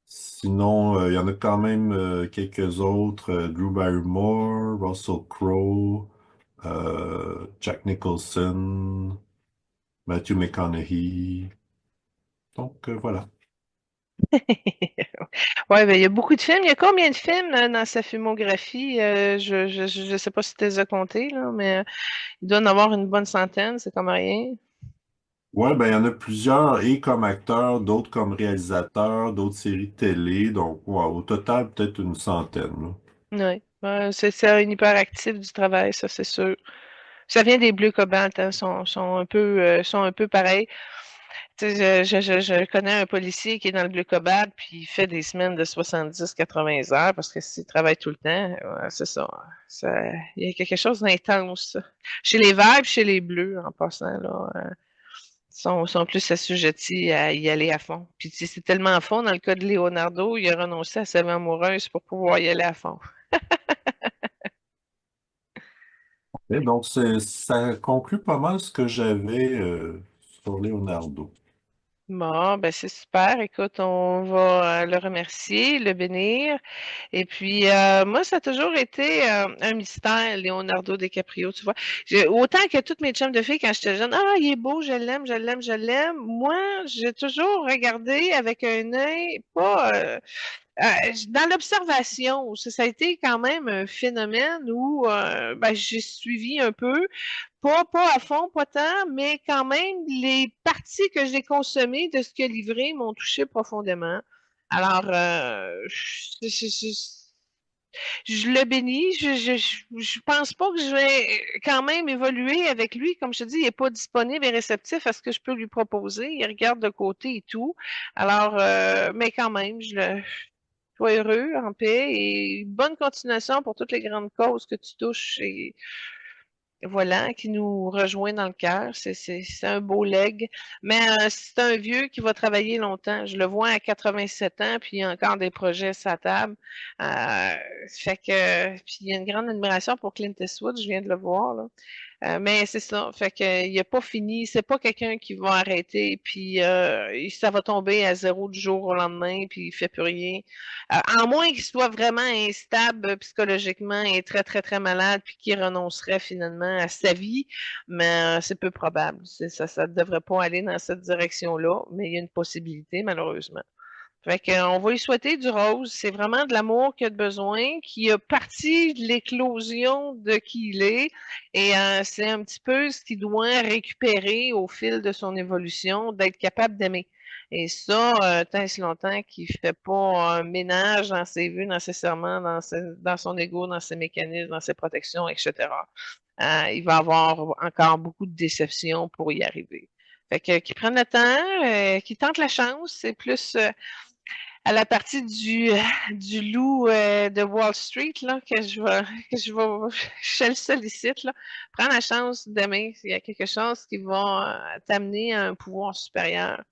Sinon, il y en a quand même quelques autres, Drew Barrymore, Russell Crowe, Jack Nicholson, Matthew McConaughey. Donc, voilà. Ouais, ben, il y a beaucoup de films. Il y a combien de films dans sa filmographie? Je sais pas si tu les as comptés, là, mais il doit en avoir une bonne centaine, c'est comme rien. Ouais, ben, il y en a plusieurs, et comme acteur, d'autres comme réalisateur, d'autres séries de télé. Donc, ouais, au total, peut-être une centaine, là. Oui. Ouais, c'est un hyperactif du travail, ça, c'est sûr. Ça vient des Bleus Cobalt, hein, sont un peu pareils. Tu sais, je connais un policier qui est dans le Bleu Cobalt, puis il fait des semaines de 70-80 heures parce que s'il travaille tout le temps, ouais, c'est ça. Il y a quelque chose d'intense. Chez les Verts et chez les Bleus, en passant, là, sont plus assujettis à y aller à fond. Puis tu sais, c'est tellement à fond, dans le cas de Leonardo, il a renoncé à sa vie amoureuse pour pouvoir y aller à fond. Et donc, ça conclut pas mal ce que j'avais sur Leonardo. Bon, ben c'est super. Écoute, on va le remercier, le bénir. Et puis, moi, ça a toujours été un mystère, Leonardo DiCaprio, tu vois. Autant que toutes mes chums de filles, quand j'étais jeune, ah, il est beau, je l'aime, je l'aime, je l'aime. Moi, j'ai toujours regardé avec un œil, pas dans l'observation. Ça a été quand même un phénomène où ben, j'ai suivi un peu, pas à fond, pas tant, mais quand même, les parties que j'ai consommées de ce qu'il a livré m'ont touché profondément. Alors, je le bénis. Je pense pas que je vais quand même évoluer avec lui. Comme je te dis, il n'est pas disponible et réceptif à ce que je peux lui proposer. Il regarde de côté et tout. Alors, mais quand même, sois heureux, en paix et bonne continuation pour toutes les grandes causes que tu touches. Et voilà, qui nous rejoint dans le cœur. C'est un beau leg. Mais c'est un vieux qui va travailler longtemps. Je le vois à 87 ans, puis il y a encore des projets sur sa table. Euh, fait que, puis il y a une grande admiration pour Clint Eastwood, je viens de le voir, là. Mais c'est ça. Fait que il a pas fini. C'est pas quelqu'un qui va arrêter, puis ça va tomber à zéro du jour au lendemain, puis il fait plus rien. À moins qu'il soit vraiment instable psychologiquement et très, très, très malade, puis qu'il renoncerait finalement à sa vie. Mais c'est peu probable. Ça ne devrait pas aller dans cette direction-là, mais il y a une possibilité, malheureusement. Fait qu'on va lui souhaiter du rose. C'est vraiment de l'amour qu'il a besoin, qui a parti de l'éclosion de qui il est. Et c'est un petit peu ce qu'il doit récupérer au fil de son évolution, d'être capable d'aimer. Et ça, tant et si longtemps qu'il ne fait pas un ménage dans ses vues, dans ses serments, dans son ego, dans ses mécanismes, dans ses protections, etc. Il va avoir encore beaucoup de déceptions pour y arriver. Fait que qu'il prenne le temps, qu'il tente la chance. C'est plus à la partie du loup de Wall Street là, je le sollicite. Là. Prends la chance d'aimer. Il y a quelque chose qui va t'amener à un pouvoir supérieur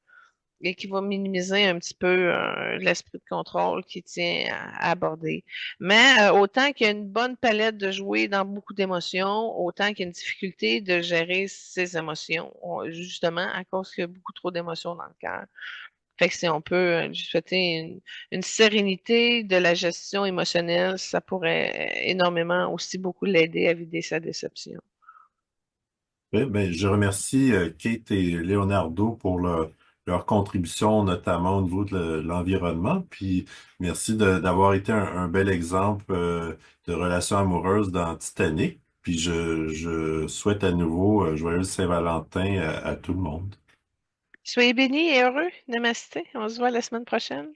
et qui va minimiser un petit peu l'esprit de contrôle qui tient à aborder. Mais autant qu'il y a une bonne palette de jouer dans beaucoup d'émotions, autant qu'il y a une difficulté de gérer ses émotions, justement à cause qu'il y a beaucoup trop d'émotions dans le cœur. Fait que si on peut lui souhaiter une sérénité de la gestion émotionnelle, ça pourrait énormément aussi beaucoup l'aider à vider sa déception. Oui, ben, je remercie Kate et Leonardo pour leur contribution, notamment au niveau de l'environnement. Puis merci d'avoir été un bel exemple de relation amoureuse dans Titanic. Puis je souhaite à nouveau joyeuse Saint-Valentin à tout le monde. Soyez bénis et heureux. Namasté. On se voit la semaine prochaine.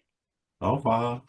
Au revoir.